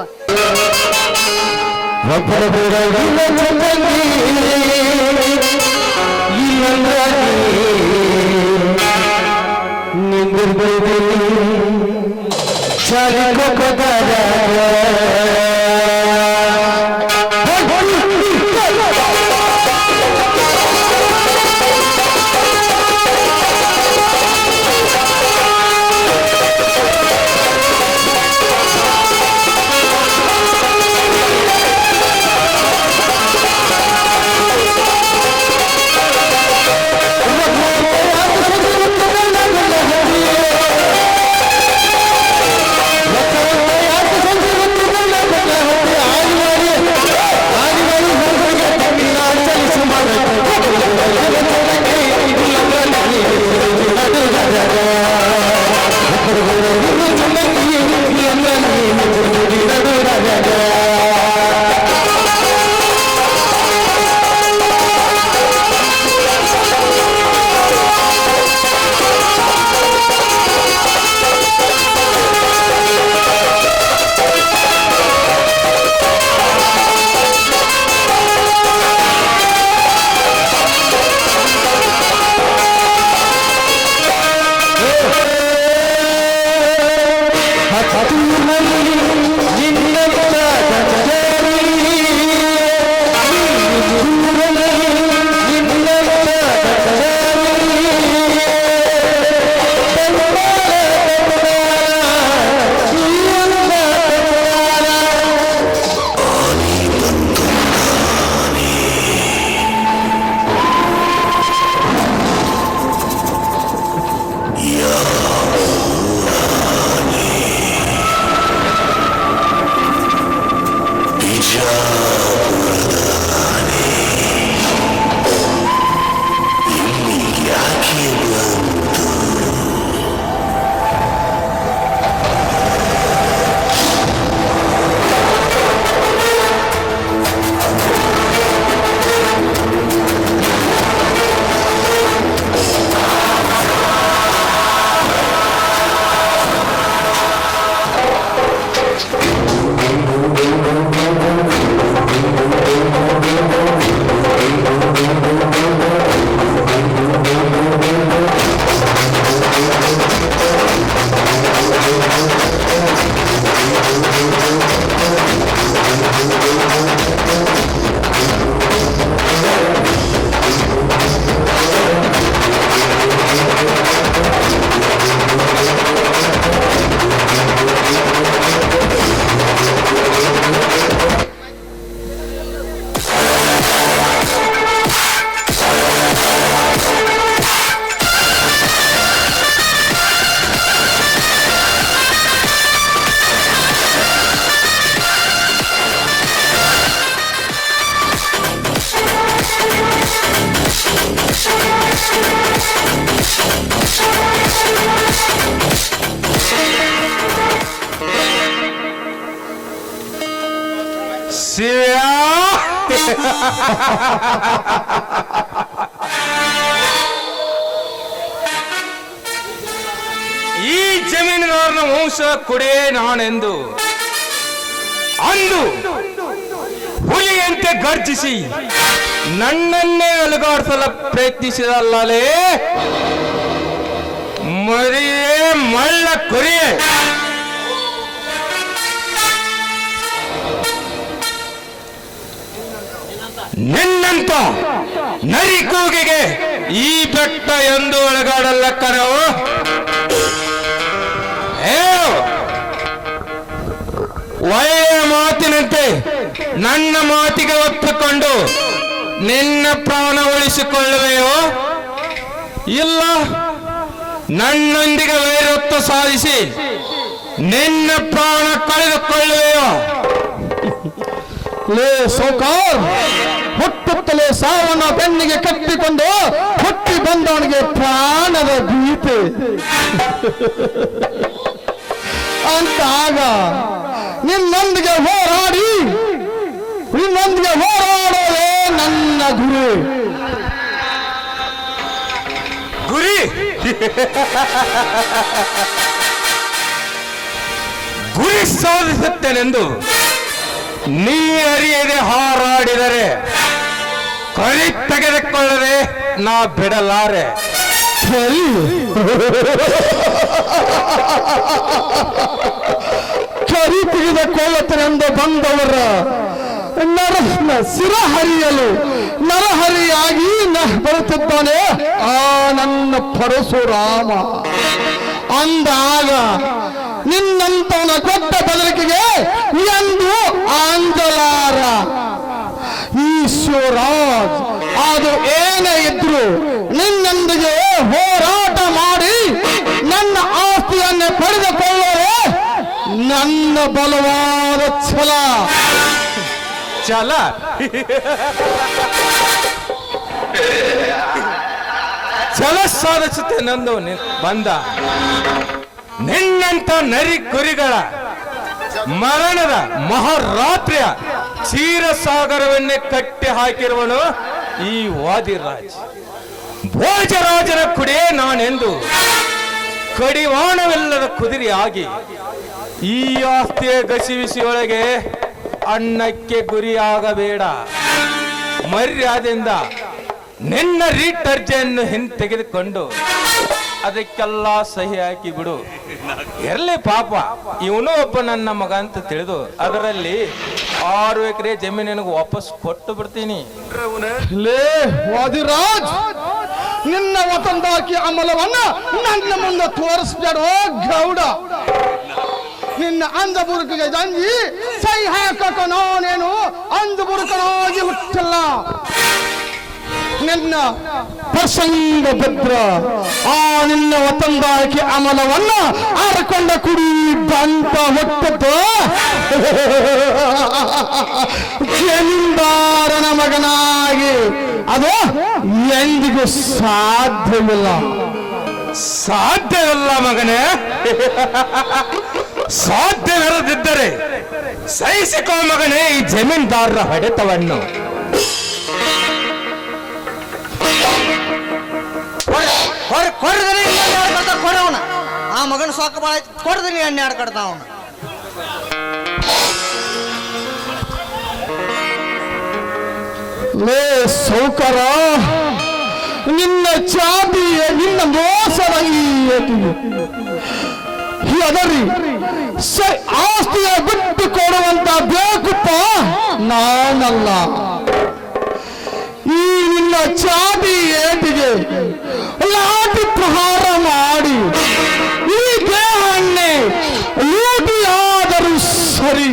[SPEAKER 3] Let's go.
[SPEAKER 4] ಈ ಜಮೀನುಗಾರನ ವಂಶ ಕುಡಿಯೇ ನಾನೆಂದು ಅಂದು ಹುಲಿಯಂತೆ ಗರ್ಜಿಸಿ ನನ್ನನ್ನೇ ಅಲುಗಾಡಿಸಲು ಪ್ರಯತ್ನಿಸಿದಲ್ಲೇ ಮರಿಯೇ ಮಳ್ಳ ಕುರಿಯೇ ನಿನ್ನಂತ ನರಿ ಕೂಗಿಗೆ ಈ ಬೆಟ್ಟ ಎಂದು ಒಳಗಾಡಲ್ಲ ಕರವು. ಒಳ್ಳೆಯ ಮಾತಿನಂತೆ ನನ್ನ ಮಾತಿಗೆ ಒಪ್ಪಿಕೊಂಡು ನಿನ್ನ ಪ್ರಾಣ ಉಳಿಸಿಕೊಳ್ಳುವೆಯೋ ಇಲ್ಲ ನನ್ನೊಂದಿಗೆ ವೈರತ್ವ ಸಾಧಿಸಿ ನಿನ್ನ ಪ್ರಾಣ ಕಳೆದುಕೊಳ್ಳುವೆಯೋ?
[SPEAKER 3] ಲೇ ಸೌಕಾರ್, ಹುಟ್ಟುತ್ತಲೇ ಸಾವನ್ನ ಬೆನ್ನಿಗೆ ಕಟ್ಟಿಕೊಂಡು ಹುಟ್ಟಿ ಬಂದವನಿಗೆ ಪ್ರಾಣದ ಗೀತೆ ಅಂತಾಗ ನಿನ್ನೊಂದಿಗೆ ಹೋರಾಡೋದೇ ನನ್ನ
[SPEAKER 4] ಗುರಿ ಗುರಿ ಸಾಧಿಸುತ್ತೇನೆಂದು ನೀ ಅರಿಯದೆ ಹಾರಾಡಿದರೆ ಕರಿ ತೆಗೆದುಕೊಳ್ಳದೆ ನಾ ಬಿಡಲಾರೆ.
[SPEAKER 3] ಕರಿ ತೆಗೆದುಕೊಳ್ಳುತ್ತನೆಂದು ಬಂದವರ ಸಿರ ಹರಿಯಲು ನರಹರಿಯಾಗಿ ಬರುತ್ತಿದ್ದಾನೆ ಆ ನನ್ನ ಪರಶುರಾಮ. ಅಂದಾಗ ನಿನ್ನಂತವನ ಕೊಟ್ಟ ಬದಲಿಕೆಗೆ ಎಂದು ಅಂಜಲಾರ ಈಶ್ವರಾಜ್. ಅದು ಏನೇ ಇದ್ರು ನಿನ್ನೊಂದಿಗೆ ಹೋರಾಟ ಮಾಡಿ ನನ್ನ ಆಸ್ತಿಯನ್ನು ಪಡೆದುಕೊಳ್ಳುವ ನನ್ನ ಬಲವಾದ ಛಲ
[SPEAKER 4] ಛಲ ಸಾಧಿಸುತ್ತೇನೆಂದು ಬಂದ ನಿನ್ನಂತ ನರಿ ಕುರಿಗಳ ಮರಣದ ಮಹಾರಾತ್ರಿಯ ಕ್ಷೀರಸಾಗರವನ್ನೇ ಕಟ್ಟಿ ಹಾಕಿರುವನು ಈ ವಾದಿರಾಜ್. ಭೋಜರಾಜನ ಕುಡಿಯೇ ನಾನೆಂದು ಕಡಿವಾಣವಿಲ್ಲದ ಕುದುರೆಯಾಗಿ ಈ ಆಸ್ತಿಯ ಗಸಿಬಿಸಿಯೊಳಗೆ ಅನ್ನಕ್ಕೆ ಗುರಿಯಾಗಬೇಡ. ಮರ್ಯಾದೆಯಿಂದ ನಿನ್ನ ರೀಟ್ ಅರ್ಜಿಯನ್ನು ಹಿಂತೆಗೆದುಕೊಂಡು ಅದಕ್ಕೆಲ್ಲ ಸಹಿ ಹಾಕಿ ಬಿಡು. ಇರಲಿ ಪಾಪ, ಇವನು ಒಬ್ಬ ನನ್ನ ಮಗ ಅಂತ ತಿಳಿದು ಅದರಲ್ಲಿ 6 ಎಕರೆ ಜಮೀನಿಗೆ ವಾಪಸ್ ಕೊಟ್ಟು ಬಿಡ್ತೀನಿ.
[SPEAKER 3] ಲೇ ವಾದಿರಾಜ್, ನಿನ್ನ ವತಂದಾಕಿ ಅಮಲವನ್ನ ನನ್ನ ಮುಂದೆ ತೋರಿಸ್ಬೇಡೋ ಗೌಡ. ನಿನ್ನ ಅಂದ ಬುರುಕಿಗೆ ಜಂಜಿ ಸೈ ಹಾಕಕ ನಾನೇನು ಅಂದ ಬುರುಕನಾಗಿ ಹುಟ್ಟಿಲ್ಲ. ನಿನ್ನ ಪ್ರಸಂಗ ಭದ್ರ ಆ ನಿನ್ನ ವತಂದಾಕಿ ಅಮಲವನ್ನ ಆರಿಕೊಂಡ ಕುಡಿ ಬಂತ ಹುಟ್ಟದ್ದು ಜಮೀನ್ದಾರನ ಮಗನಾಗಿ. ಅದು ಎಂದಿಗೂ ಸಾಧ್ಯವಿಲ್ಲ
[SPEAKER 4] ಮಗನೇ. ಸಾಧ್ಯವಿರದಿದ್ದರೆ ಸಹಿಸಿಕೋ ಮಗನೇ ಈ ಜಮೀನ್ದಾರರ ಹೊಡೆತವನ್ನು.
[SPEAKER 1] ಕೊಡವನ ಆ ಮಗನ ಸಾಕು ಬಾಳ ಕೊಡದನಿ ಎಣ್ಣೆ ಆಡ್ಕಡ್ತ ಅವನ.
[SPEAKER 3] ಲೇ ಸೌಕರ, ನಿನ್ನ ಚಾಬಿಯ ನಿನ್ನ ಮೋಸದ ಅದರಿ ಆಸ್ತಿಯ ಬಿಟ್ಟು ಕೊಡುವಂತ ಬೇಕಪ್ಪ ನಾನಲ್ಲ. ಈ ನಿನ್ನ ಚಾಬಿ ಏಟಿಗೆ ಲಾಟಿ ಪ್ರಹಾರ ಮಾಡಿ ಈ ದೇಹನ್ನೇ ಲೂಟಿಯಾದರೂ ಸರಿ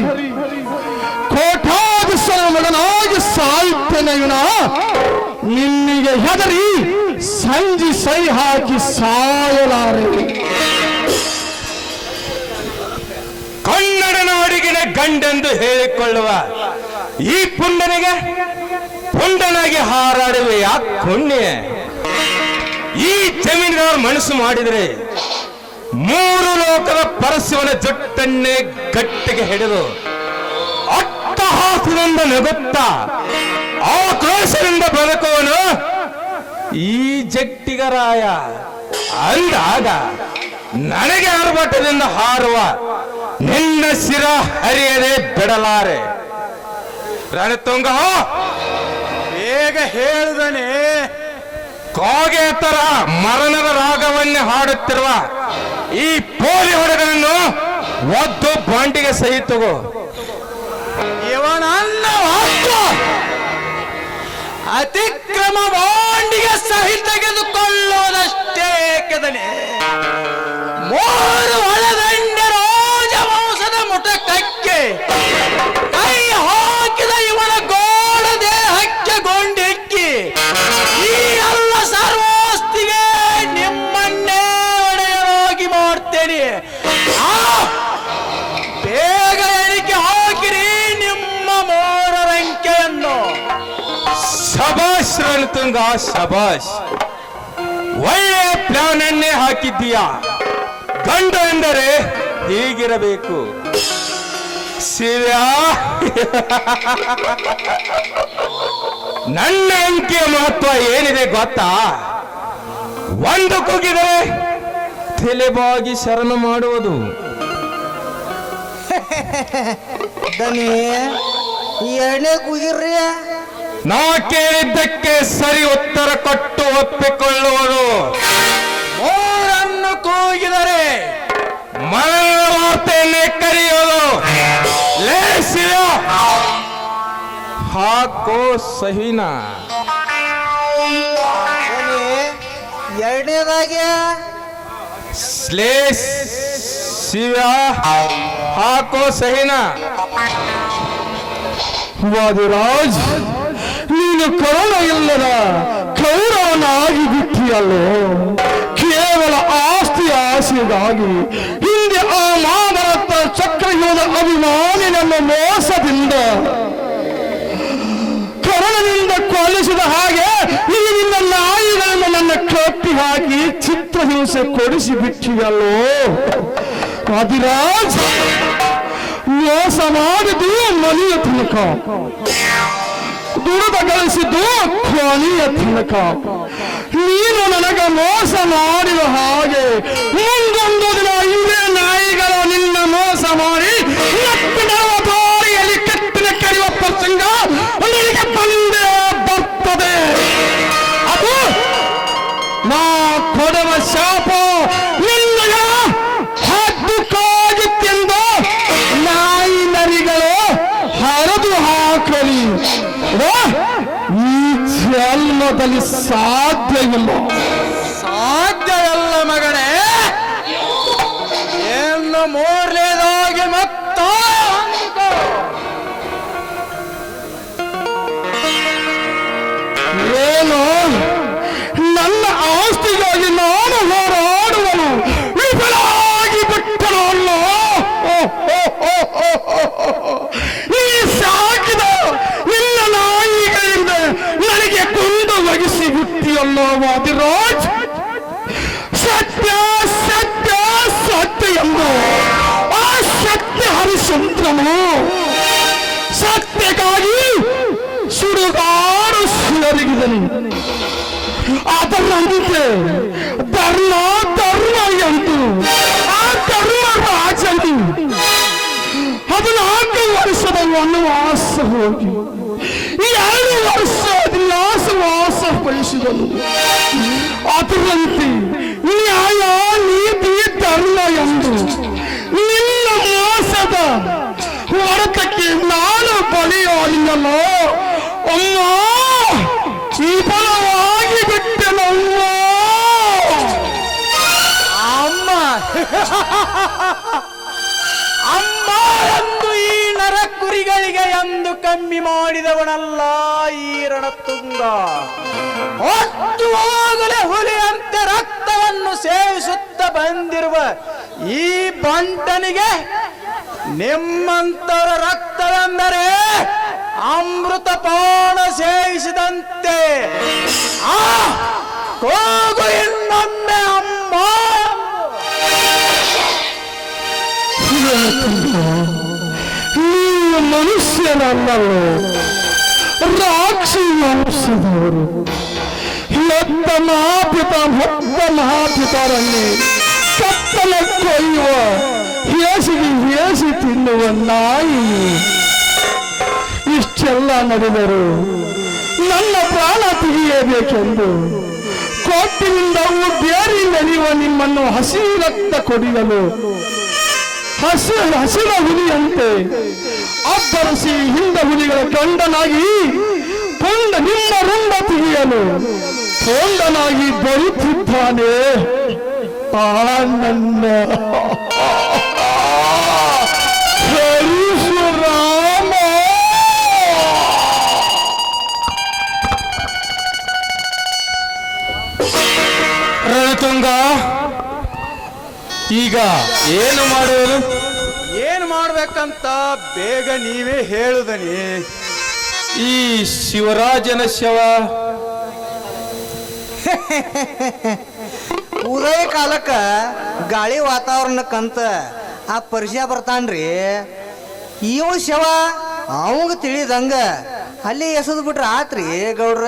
[SPEAKER 3] ಕೋಟಾಧೀಶನ ಮಗನಾಗಿ ಸಾಯುತ್ತೇನೆ ಇವನ. ನಿನ್ನಿಗೆ ಹೆದರಿ ಸಂಜಿ ಸೈ ಹಾಕಿ ಸಾಯಲಾರೆ.
[SPEAKER 4] ಕನ್ನಡ ನಾಡಿಗಿನ ಗಂಡೆಂದು ಹೇಳಿಕೊಳ್ಳುವ ಈ ಪುಂಡನಾಗಿ ಹಾರಾಡುವೆ ಯಾಕೆ ಪುಣ್ಯ? ಈ ಜಮೀನುಗಾರ ಮನಸ್ಸು ಮಾಡಿದರೆ 3 ಲೋಕದ ಪರಶಿವನ ಜುಟ್ಟನ್ನೇ ಗಟ್ಟಿಗೆ ಹಿಡಿದು ಅಟ್ಟಹಾಸದಿಂದ ನಗುತ್ತಾ ಆಕ್ರೋಶದಿಂದ ಬದುಕುವನು ಈ ಜಟ್ಟಿಗರಾಯ ಅಂದಾಗ ನನಗೆ ಆರ್ಭಟದಿಂದ ಹಾರುವ ನಿನ್ನ ಶಿರ ಹರಿಯದೆ ಬಿಡಲಾರೆ. ರಣತುಂಗ,
[SPEAKER 3] ಬೇಗ ಹೇಳಿದನೆ.
[SPEAKER 4] ಕಾಗೆ ತರ ಮರಣದ ರಾಗವನ್ನೇ ಹಾಡುತ್ತಿರುವ ಈ ಪೋಲಿ ಹೊಡೆಗಳನ್ನು ಒದ್ದು ಬಾಂಡಿಗೆ ಸಹಿ ತಗೋ.
[SPEAKER 3] ಇವನನ್ನ ಅತಿಕ್ರಮ ಬಾಂಡಿಗೆ ಸಹಿ ತೆಗೆದುಕೊಳ್ಳುವುದಷ್ಟೇ ಕೆದನೆ. ಮೂರು ಒಳದಂಡ ರಾಜವಂಶದ ಮುಟಕಕ್ಕೆ ಕೈ ಹಾಕಿದ ಇವನ ಗೋಡ ದೇಹಕ್ಕೆ ಗೊಂಡಿಕ್ಕಿ ಈ ಎಲ್ಲ ಸರ್ವಾಸ್ತಿಗೆ ನಿಮ್ಮನ್ನೇ ಒಡೆಯರಾಗಿ ಮಾಡ್ತೇನೆ. ಬೇಗ ಎಣಿಕೆ ಹಾಕಿರಿ ನಿಮ್ಮ ಮೂರರ ಅಂಕೆಯನ್ನು.
[SPEAKER 4] ಶಬಾಷ್ ರಣತುಂಗ, ಶಬಾಷ್. ಒಳ್ಳೆ ಪ್ಲಾನ್ ಅನ್ನೇ ಹಾಕಿದ್ದೀಯಾ. ಗಂಡು ಎಂದರೆ ಹೀಗಿರಬೇಕು. ಶಿವ, ನನ್ನ ಅಂಕೆಯ ಮಹತ್ವ ಏನಿದೆ ಗೊತ್ತಾ? ಒಂದು ಕೂಗಿದರೆ ತಲೆಬಾಗಿ ಶರಣ ಮಾಡುವುದು.
[SPEAKER 1] ದನಿ ಎರಡನೇ ಕೂಗಿರ್ರಿ.
[SPEAKER 4] ನಾ ಕೇಳಿದ್ದಕ್ಕೆ ಸರಿ ಉತ್ತರ ಕೊಟ್ಟು ಒಪ್ಪಿಕೊಳ್ಳುವುದು.
[SPEAKER 3] ಮೂರನ್ನು ಕೂಗಿದರೆ
[SPEAKER 4] ಮರಣದ ವಾರ್ತೆಯನ್ನೇ ಕರೆಯೋದು. ಲೇ ಶಿವ, ಹಾಕೋ ಸಹಿನ.
[SPEAKER 1] ಎರಡನೇದಾಗೆ
[SPEAKER 4] ಲೇ ಶಿವ, ಹಾಕೋ ಸಹಿನ.
[SPEAKER 3] ವಾದಿರಾಜ್, ನೀನು ಕರುಣ ಇಲ್ಲದ ಕೌರವನಾಗಿ ಬಿಟ್ಟಿಯಲ್ಲೋ. ಕೇವಲ ಆಸ್ತಿ ಆಸೆಗಾಗಿ ಹಿಂದೆ ಆ ಮಹಾಭಾರತ ಚಕ್ರವ್ಯೂಹದ ಅಭಿಮಾನಿನನ್ನು ಮೋಸದಿಂದ ಕರುಣದಿಂದ ಕೊಲಿಸಿದ ಹಾಗೆ ಈ ನಿನ್ನ ನಾಯಿಗಳನ್ನು ನನ್ನ ಕಟ್ಟಿ ಹಾಕಿ ಚಿತ್ರಹಿಂಸೆ ಕೊಡಿಸಿ ಬಿಟ್ಟಿಯಲ್ಲೋ. ವಾದಿರಾಜ್, ಮೋಸ ಮಾಡಿದ್ದು ಮನೆಯ ತನಕ, ದುಡಿದ ಗಳಿಸಿದ್ದು ಕೊನೆಯ ತನಕ. ನೀನು ನನಗೆ ಮೋಸ ಮಾಡಿದ ಹಾಗೆ ಮುಂದೊಂದು ದಿನ ಇವೇ ನಾಯಿಗಳು ನಿನ್ನ ಮೋಸ ಮಾಡಿ ಎತ್ತಿನ ದಾರಿಯಲ್ಲಿ ಕೆಟ್ಟಿನ ಕರೆಯುವ ಪ್ರಸಂಗ ನಿನಗೆ ಬಂದೇ ಬರ್ತದೆ. ಅದು ನಾ ಕೊಡುವ ಶಾಪ. ನಿನ್ನ ಹದ್ದುಕಾಗಿತ್ತೆಂದು ನಾಯಿ ನರಿಗಳು ಹರಿದು ಹಾಕಲಿ. ಈ ಜನ್ಮದಲ್ಲಿ ಸಾಧ್ಯವಿಲ್ಲ. ಸಾಧ್ಯವಿಲ್ಲ ಮಗನೇ. ಏನು ಮೂರನೇದಾಗಿ ಮತ್ತ ಏನು ನನ್ನ ಆಸ್ತಿಗಾಗಿ ನಾನು ಹೋರಾಡುವನು ವಿಫಲಾಗಿ ಬಿಟ್ಟನು ಅಲ್ಲೋ. ಈ ಸಾಕಿದ ನಿನ್ನ ನಾಯಿಗಳಿಂದ ನನಗೆ ಕೊಂದು ಒಗಿಸಿ ಬಿಟ್ಟಿಯಲ್ಲೋ ವಾದಿರಾಜ್. ಸತ್ಯ ಸತ್ಯ ಸತ್ಯ ಎಂದು ಆ ಸತ್ಯ ಹರಿಶ್ಚಂದ್ರನು ಸತ್ಯಕ್ಕಾಗಿ ಸುಡುಗಾಡು ಸುರಗಿದನು. ಅದರಂತೆ ಧರ್ಮ ಧರ್ಮ ಎಂದು ಆ ಧರ್ಮ ರಾಜನು 14 ವರ್ಷದ ವನವಾಸ ಹೋಗಿ 2 ವರ್ಷ ಅಜ್ಞಾಸವಾಸ ಫಲಿಸಿದನು. ಅದರಂತೆ ನ್ಯಾಯ ನೀತಿ ಧರ್ಮ ಎಂದು ನಿನ್ನ ಮೋಸದ ಹೊರತಕ್ಕೆ ನಾನು ಬಲಿಯಾಗಿಲ್ಲೋ ಅಮ್ಮ. ಈ ಬಲವಾಗಿ ಬಿಟ್ಟೆನಮ್ಮ ಅಮ್ಮ. ಅಮ್ಮ ಎಂದು ಈ ನರ ಕುರಿಗಳಿಗೆ ಎಂದು ಕಮ್ಮಿ ಮಾಡಿದವನಲ್ಲ ಈ ರಣತುಂಗ. ಹೊತ್ತು ಹೋಗಲೇ ಹುಲಿಯಂತೆ ರಕ್ತವನ್ನು ಸೇವಿಸುತ್ತ ಬಂದಿರುವ ಈ ಬಂಟನಿಗೆ ನಿಮ್ಮಂತರ ರಕ್ತವೆಂದರೆ ಅಮೃತ ಪಾನ ಸೇವಿಸಿದಂತೆ. ಆ ಕೂಗು ಇನ್ನೊಮ್ಮೆ ಅಮ್ಮ. ನೀನು ಮನುಷ್ಯನಲ್ಲವೋ, ರಾಕ್ಷಿ ವಂಶದವರು ಎತ್ತ ಮಹಾಪಿತರನ್ನೇ ಕತ್ತಲ ಕೊಯ್ಯುವ ಹೇಸಿಗೆ ಹೇಸಿ ತಿನ್ನುವ ನಾಯಿ. ಇಷ್ಟೆಲ್ಲ ನಡೆದರು ನನ್ನ ಪ್ರಾಣ ತೆಗೆಯಬೇಕೆಂದು ಕೋಟಿನಿಂದವೂ ಬೇರೆ ನಡೆಯುವ ನಿಮ್ಮನ್ನು ಹಸಿ ರಕ್ತ ಕುಡಿಯಲು ಹಸಿರ ಹುಲಿಯಂತೆ ಅಬ್ಬರಿಸಿ ಹಿಂದ ಹುಲಿಗಳ ಗಂಡನಾಗಿ ನಿಮ್ಮ ರುಂಡ ತೆಗೆಯಲು ಕೊಂಡನಾಗಿ ಬರುತ್ತಿದ್ದಾನೆ ಆ ನನ್ನ ಪರಶುರಾಮ.
[SPEAKER 4] ರಣತುಂಗ, ಈಗ ಏನು ಮಾಡುವುದು?
[SPEAKER 6] ಏನ್ ಮಾಡ್ಬೇಕಂತ ಬೇಗ ನೀವೇ ಹೇಳುದನಿ.
[SPEAKER 4] ಈ ಶಿವರಾಜನ ಶವ
[SPEAKER 1] ಉದಯ ಕಾಲಕ್ಕ ಗಾಳಿ ವಾತಾವರಣಕ್ಕಂತ ಆ ಪರಿಚಯ ಬರ್ತಾನ್ರಿ. ಇವ ಶವ ಅವಂಗ ತಿಳಿದಂಗ ಅಲ್ಲಿ ಎಸದ್ ಬಿಟ್ರ ಆತ್ರಿ ಗೌಡ್ರ.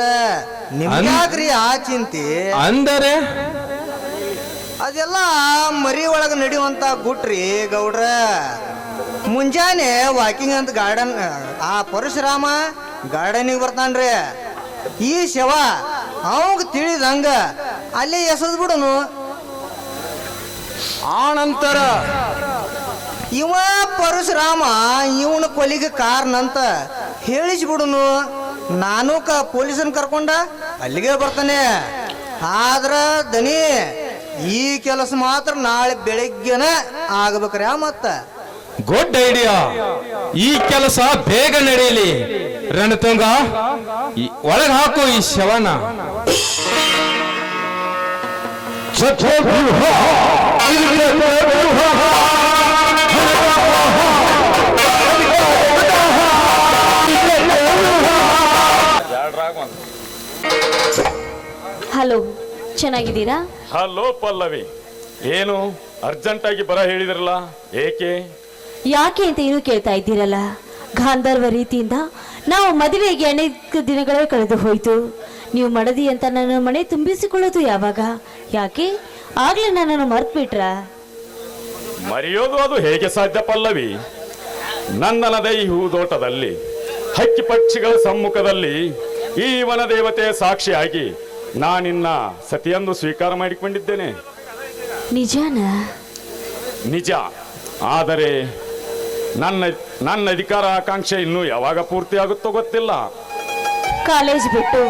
[SPEAKER 1] ನಿಮ್ಗ್ಯಾಕ್ರಿ ಆ ಚಿಂತಿ?
[SPEAKER 4] ಅಂದರೆ
[SPEAKER 1] ಅದೆಲ್ಲ ಮರಿ ಒಳಗ ನಡೆಯುವಂತ ಗುಟ್ರಿ ಗೌಡ್ರ. ಮುಂಜಾನೆ ವಾಕಿಂಗ್ ಅಂತ ಗಾರ್ಡನ್ ಆ ಪರಶುರಾಮ ಗಾರ್ಡನಿಗೆ ಬರ್ತಾನ್ರಿ. ಈ ಶವ ಅವಂಗ ತಿಳಿದಂಗ ಅಲ್ಲಿ ಎಸದ್ ಬಿಡನು.
[SPEAKER 6] ಆನಂತರ
[SPEAKER 1] ಇವ ಪರಶುರಾಮ ಇವನ ಕೊಲಿಗೆ ಕಾರಣ ಅಂತ ಹೇಳಿಸ್ಬಿಡುನು. ನಾನು ಪೊಲೀಸನ್ ಕರ್ಕೊಂಡ ಅಲ್ಲಿಗೆ ಬರ್ತಾನೆ. ಆದ್ರ ದನಿ ಈ ಕೆಲಸ ಮಾತ್ರ ನಾಳೆ ಬೆಳಿಗ್ಗೆನ ಆಗ್ಬೇಕ್ರ. ಮತ್ತ
[SPEAKER 4] ಗುಡ್ ಐಡಿಯಾ. ಈ ಕೆಲಸ ಬೇಗ ನಡೆಯಲಿ. ರಣತುಂಗ, ಒಳಗೆ ಹಾಕು ಈ ಶವನ.
[SPEAKER 7] ಹಲೋ, ಚೆನ್ನಾಗಿದ್ದೀರಾ?
[SPEAKER 5] ಹಲೋ ಪಲ್ಲವಿ, ಏನು ಅರ್ಜೆಂಟ್ ಆಗಿ ಬರ ಹೇಳಿದ್ರಲ್ಲ, ಏಕೆ?
[SPEAKER 7] ಯಾಕೆ ಅಂತ ಏನು ಕೇಳ್ತಾ ಇದ್ದೀರಲ್ಲ. ಗಾಂಧರ್ವ ರೀತಿಯಿಂದ ನಾವು ಮದುವೆಗೆ ಅನೇಕ ದಿನಗಳೇ ಕಳೆದು ಹೋಯಿತು. ನೀವು ಮಡದಿ ಅಂತ ನನ್ನ ಮನೆ ತುಂಬಿಸಿಕೊಳ್ಳೋದು ಯಾವಾಗ? ಯಾಕೆ ಆಗ್ಲೇ ನನ್ನನ್ನು ಮರ್ತ್ಬಿಟ್ರ?
[SPEAKER 5] ಮರೆಯೋದು ಅದು ಹೇಗೆ ಸಾಧ್ಯ ಪಲ್ಲವಿ? ನಂದನದ ಈ ಹೂದೋಟದಲ್ಲಿ ಹಕ್ಕಿ ಪಕ್ಷಿಗಳ ಸಮ್ಮುಖದಲ್ಲಿ ಈ ವನದೇವತೆಯ ಸಾಕ್ಷಿಯಾಗಿ ನಾನಿನ್ನ ಸತಿಯಂದು ಸ್ವೀಕಾರ ಮಾಡಿಕೊಂಡಿದ್ದೇನೆ.
[SPEAKER 7] ನಿಜಾನಾ?
[SPEAKER 5] ನಿಜ. ಆದರೆ ನನ್ನ ಅಧಿಕಾರ ಆಕಾಂಕ್ಷೆ ಇನ್ನೂ ಯಾವಾಗ ಪೂರ್ತಿ ಆಗುತ್ತೋ ಗೊತ್ತಿಲ್ಲ.
[SPEAKER 7] ಕಾಲೇಜ್ ಬಿಟ್ಟು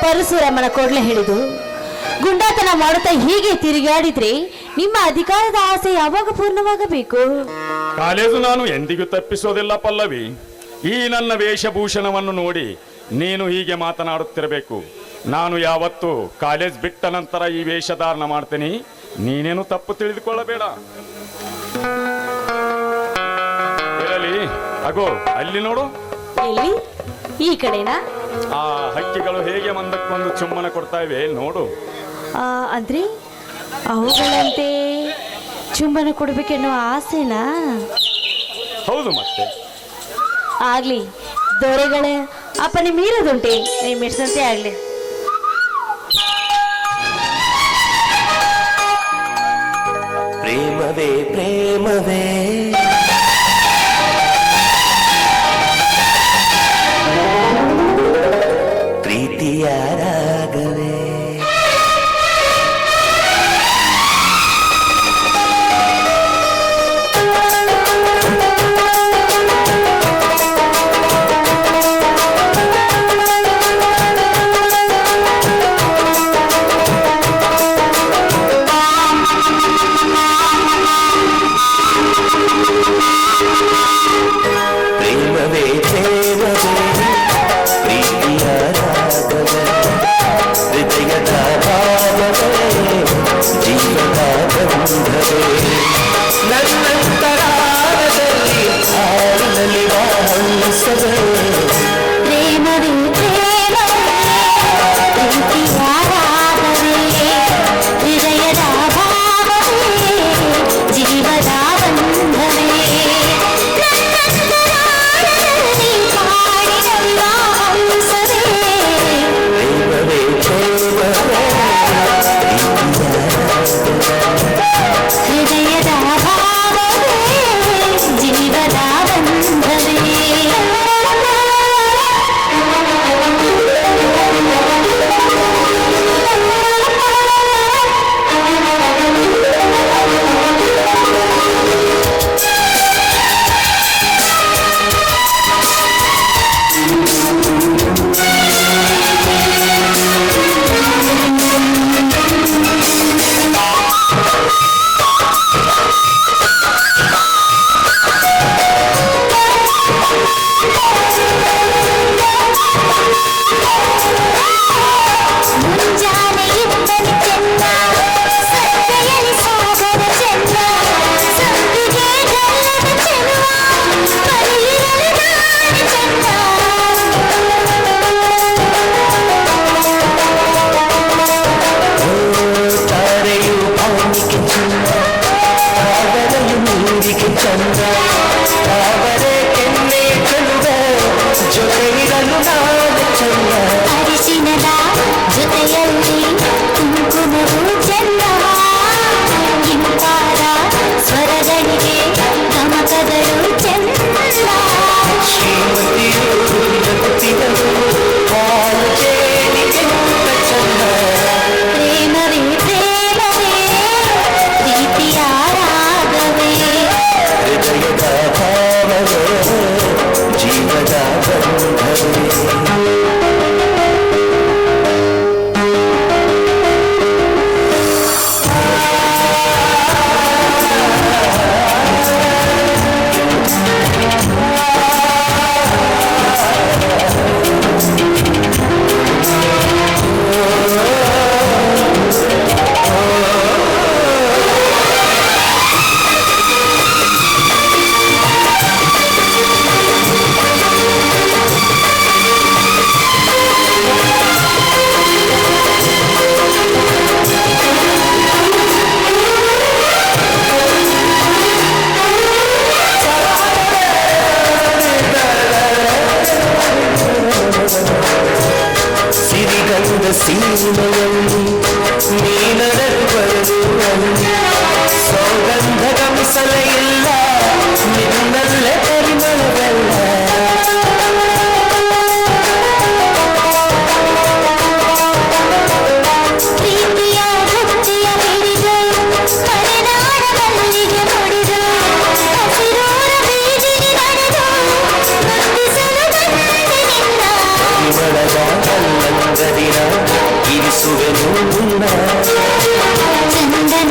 [SPEAKER 7] ಪರಶುರಾಮನ ಕೊಡ್ಲೆ ಹಿಡಿದು ಗುಂಡಾತನ ಮಾಡುತ್ತಾ ಹೀಗೆ ತಿರುಗಾಡಿದ್ರೆ ನಿಮ್ಮ ಅಧಿಕಾರದ ಆಸೆ ಯಾವಾಗ ಪೂರ್ಣವಾಗಬೇಕು?
[SPEAKER 5] ಕಾಲೇಜು ನಾನು ಎಂದಿಗೂ ತಪ್ಪಿಸೋದಿಲ್ಲ ಪಲ್ಲವಿ. ಈ ನನ್ನ ವೇಷಭೂಷಣವನ್ನು ನೋಡಿ ನೀನು ಹೀಗೆ ಮಾತನಾಡುತ್ತಿರಬೇಕು. ನಾನು ಯಾವತ್ತು ಕಾಲೇಜ್ ಬಿಟ್ಟ ನಂತರ ಈ ವೇಷಧಾರಣ ಮಾಡ್ತೀನಿ. ನೀನೇನು ತಪ್ಪು ತಿಳಿದುಕೊಳ್ಳಬೇಡ. ಇರಲಿ, ಅಗೋ ಅಲ್ಲಿ ನೋಡು.
[SPEAKER 7] ಎಲ್ಲಿ? ಈ ಕಡೆನಾ?
[SPEAKER 5] ಆ ಹಕ್ಕಿಗಳು ಹೇಗೆ ಮಂದಕ್ಕೊಂದು ಚುಮ್ಮನ ಕೊಡ್ತಾ ಇವೆ ನೋಡು.
[SPEAKER 7] ಅಂದ್ರೆ ಅವುಗಳಂತೆ ಚುಂಬನ ಕೊಡ್ಬೇಕೆನ್ನೋ ಆಸೆನಾ?
[SPEAKER 5] ಹೌದು, ಮತ್ತೆ
[SPEAKER 7] ಆಗ್ಲಿ, ದೊರೆಗಳೇ ಅಪ್ಪನಿ ಮೀರೋದುಂಟೆ, ನೀವು ಮಿಡ್ಸಂತೆ ಆಗ್ಲಿ.
[SPEAKER 8] ಪ್ರೇಮವೇ ಪ್ರೇಮವೇ ಪ್ರೀತಿಯ ರಾಗವೇ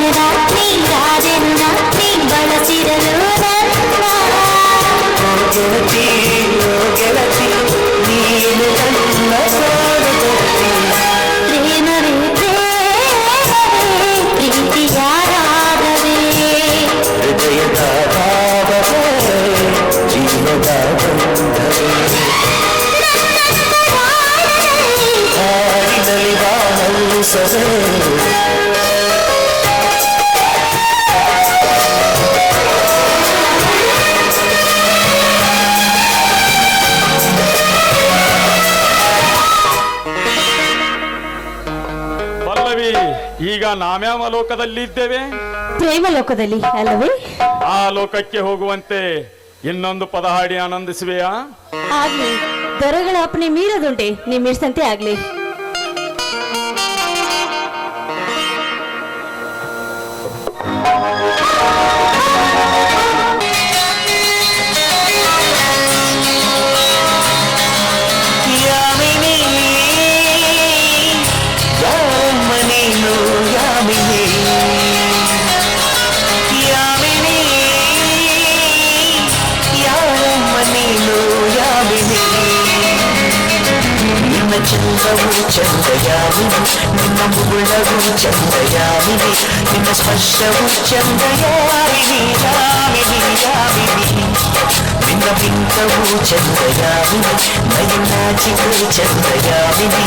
[SPEAKER 9] ಕಾಣದ ನೀರಾದೆನ್ನ ನೀ ಬಳಸಿರಲು ನನ್ನ
[SPEAKER 8] ಗೆಳತಿ ಗೆಳತಿ ನೀನು ನನ್ನ ಸಾರದತಿ
[SPEAKER 9] ಪ್ರೇಮವೇ ಪ್ರೇಮವೇ ಪ್ರೀತಿಯಾರಾಗವೇ
[SPEAKER 8] ಹೃದಯದ ಭಾವವೇ ಜೀವದ ಬಂಧವೇ ಹಾಡಿನಲ್ಲಿ ಬಾಳಿಸವೇ
[SPEAKER 5] ಪಲ್ಲವಿ, ಈಗ ನಾವ್ಯಾವ ಲೋಕದಲ್ಲಿದ್ದೇವೆ?
[SPEAKER 7] ಪ್ರೇಮ ಲೋಕದಲ್ಲಿ ಅಲ್ಲವೇ?
[SPEAKER 5] ಆ ಲೋಕಕ್ಕೆ ಹೋಗುವಂತೆ ಇನ್ನೊಂದು ಪದ ಹಾಡಿ ಆನಂದಿಸುವೆಯಾ?
[SPEAKER 7] ಆಗ್ಲಿ, ದೊರೆಗಳ ಅಪ್ಪಣೆ ಮೀರದುಂಟೆ, ನಿಮ್ಮಿಷ್ಟಂತೆ ಆಗ್ಲಿ.
[SPEAKER 8] ಯಾಮಿನಿ ಯಾರಮ್ಮ ನೀನು ಯಾಮಿನಿ ಯಾಮಿನಿ ಯಾರಮ್ಮ ನೀನು ಯಾಮಿನಿ ನಿನ್ನ ಚಂದವು ಚಂದ ಯಾಮಿನಿ ನಿನ್ನ ಮುಗುಳವು ಚಂದ ಯಾಮಿನಿ ನಿನ್ನ ಸ್ಪರ್ಶವು ಚಂದ ಯಾಮಿನಿ ಯಾಮಿನಿ ಯಾಮಿನಿ ನಿನ್ನ ಬಿಂಕವು ಚಂದ ಯಾಮಿನಿ ನಯನಾಚಿಕೆ ಚಂದ ಯಾಮಿನಿ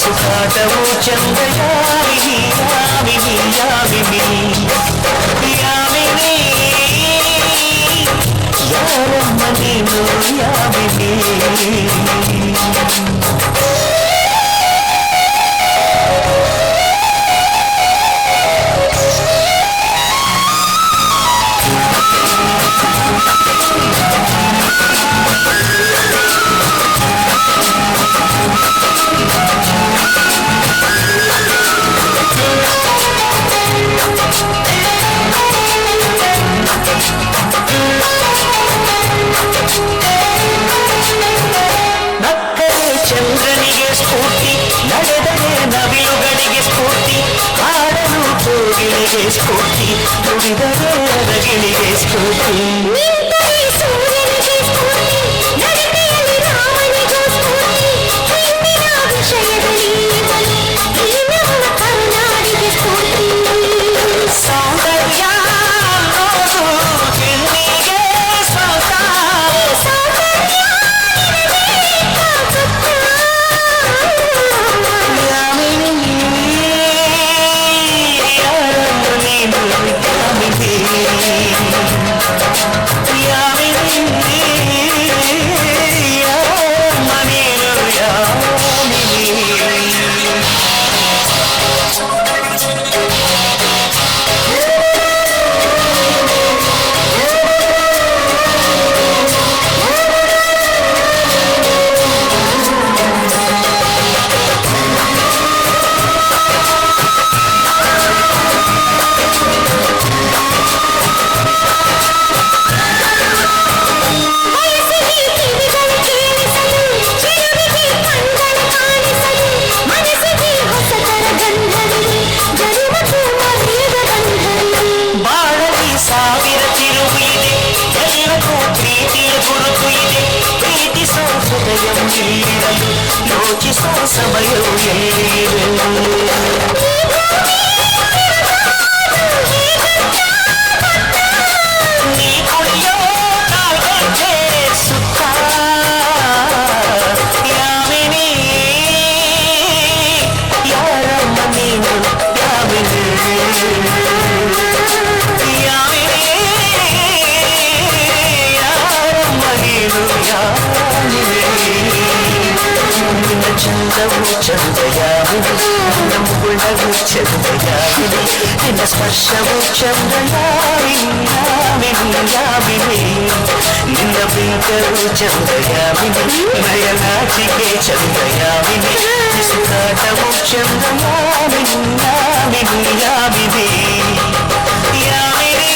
[SPEAKER 8] ಸುಖಾಟವು ಚಂದ ಯಾಮಿನಿ ಯಾಮಿನಿ ಯಾಮಿನಿ ಯಾಮಿನಿ ಯಾರಮ್ಮ ನೀನು ಯಾಮಿನಿ ನಕ್ಕರೆ ಚಂದ್ರನಿಗೆ ಸ್ಫೂರ್ತಿ ನಡೆದರೆ ನವಿಲುಗಳಿಗೆ ಸ್ಫೂರ್ತಿ ಹಾಡಲು ಕೋಗಿಲಿಗೆ ಸ್ಫೂರ್ತಿ ನುಡಿದರೆ ಅರಗಿಳಿಗೆ ಸ್ಫೂರ್ತಿ
[SPEAKER 9] ನಿಂತರೆ ಸೂರ್ಯನಿಗೆ ಸ್ಫೂರ್ತಿ ನಡಿಗೆಯಲ್ಲಿ ರಾಮನಿಗೂ ಸ್ಫೂರ್ತಿ ಹಿಂದಿನ ವಿಷಯದಲ್ಲಿ ಇವನು ಈ ನಮ್ಮ ಕರುನಾಡಿಗೆ ಸ್ಫೂರ್ತಿ
[SPEAKER 8] ಸೌಂದರ್ಯ ಅನ್ನೋದು ಹೆಣ್ಣಿಗೆ ಸ್ವಂತ ಯಾಮಿನಿ ಯಾರಮ್ಮ ನೀನು ಯಾಮಿನಿ ಯಾಮಿನಿ ಯಾರಮ್ಮ ನೀನು ಯಾಮಿನಿ
[SPEAKER 9] ಬಯಸಿಗೆ ಕಿವಿಗಳು ಕೇಳಿಸಲು ಚೆಲುವಿಗೆ ಕಣ್ಗಳು ಕಾಣಿಸಲು ಮನಸ್ಸಿಗೆ ಹೊಸತರ ಗಂಧವಿದೆ ಜನುಮಕ್ಕೂ ಮರೆಯದ ಬಂಧವಿದೆ
[SPEAKER 8] ಬಾಳಲಿ ಸಾವಿರ ತಿರುವು ಇದೆ ಎಲ್ಲಕ್ಕೂ ಪ್ರೀತಿಯ ಗುರುತು ಇದೆ ಪ್ರೀತಿಸೋ ಹೃದಯವು ಇಲ್ಲಿರಲು ಯೋಚಿಸೋ ಸಮಯವು ಎಲ್ಲಿದೆ ನೀ ಕುಡಿಯೋ ಕಾಲ್ಗಂಟೆ ಸುತ್ತ ಯಾಮಿನಿ ಯಾರಮ್ಮ ನೀನು ಯಾಮಿನಿ ಯಾಮಿನಿ ಯಾರಮ್ಮ ನೀನು ಯಾಮಿನಿ ನಿನ್ನ ಚಂದವು ಚಂದ ಯಾಮಿನಿ ನಿನ್ನ ಮುಗುಳವು ಚಂದ ಯಾಮಿನಿ ನಿನ್ನ ಸ್ಪರ್ಶವು ಚಂದ ಯಾಮಿನಿ ಯಾಮಿನಿ ಯಾಮಿನಿ ನಿನ್ನ ಬಿಂಕವು ಚಂದ ಯಾಮಿನಿ ನಯನಾಚಿಕೆ ಚಂದ ಯಾಮಿನಿ ಸುಖಾಟವು ಚಂದ ಯಾಮಿನಿ ಯಾಮಿನಿ ಯಾಮಿನಿ ಯಾಮಿನಿ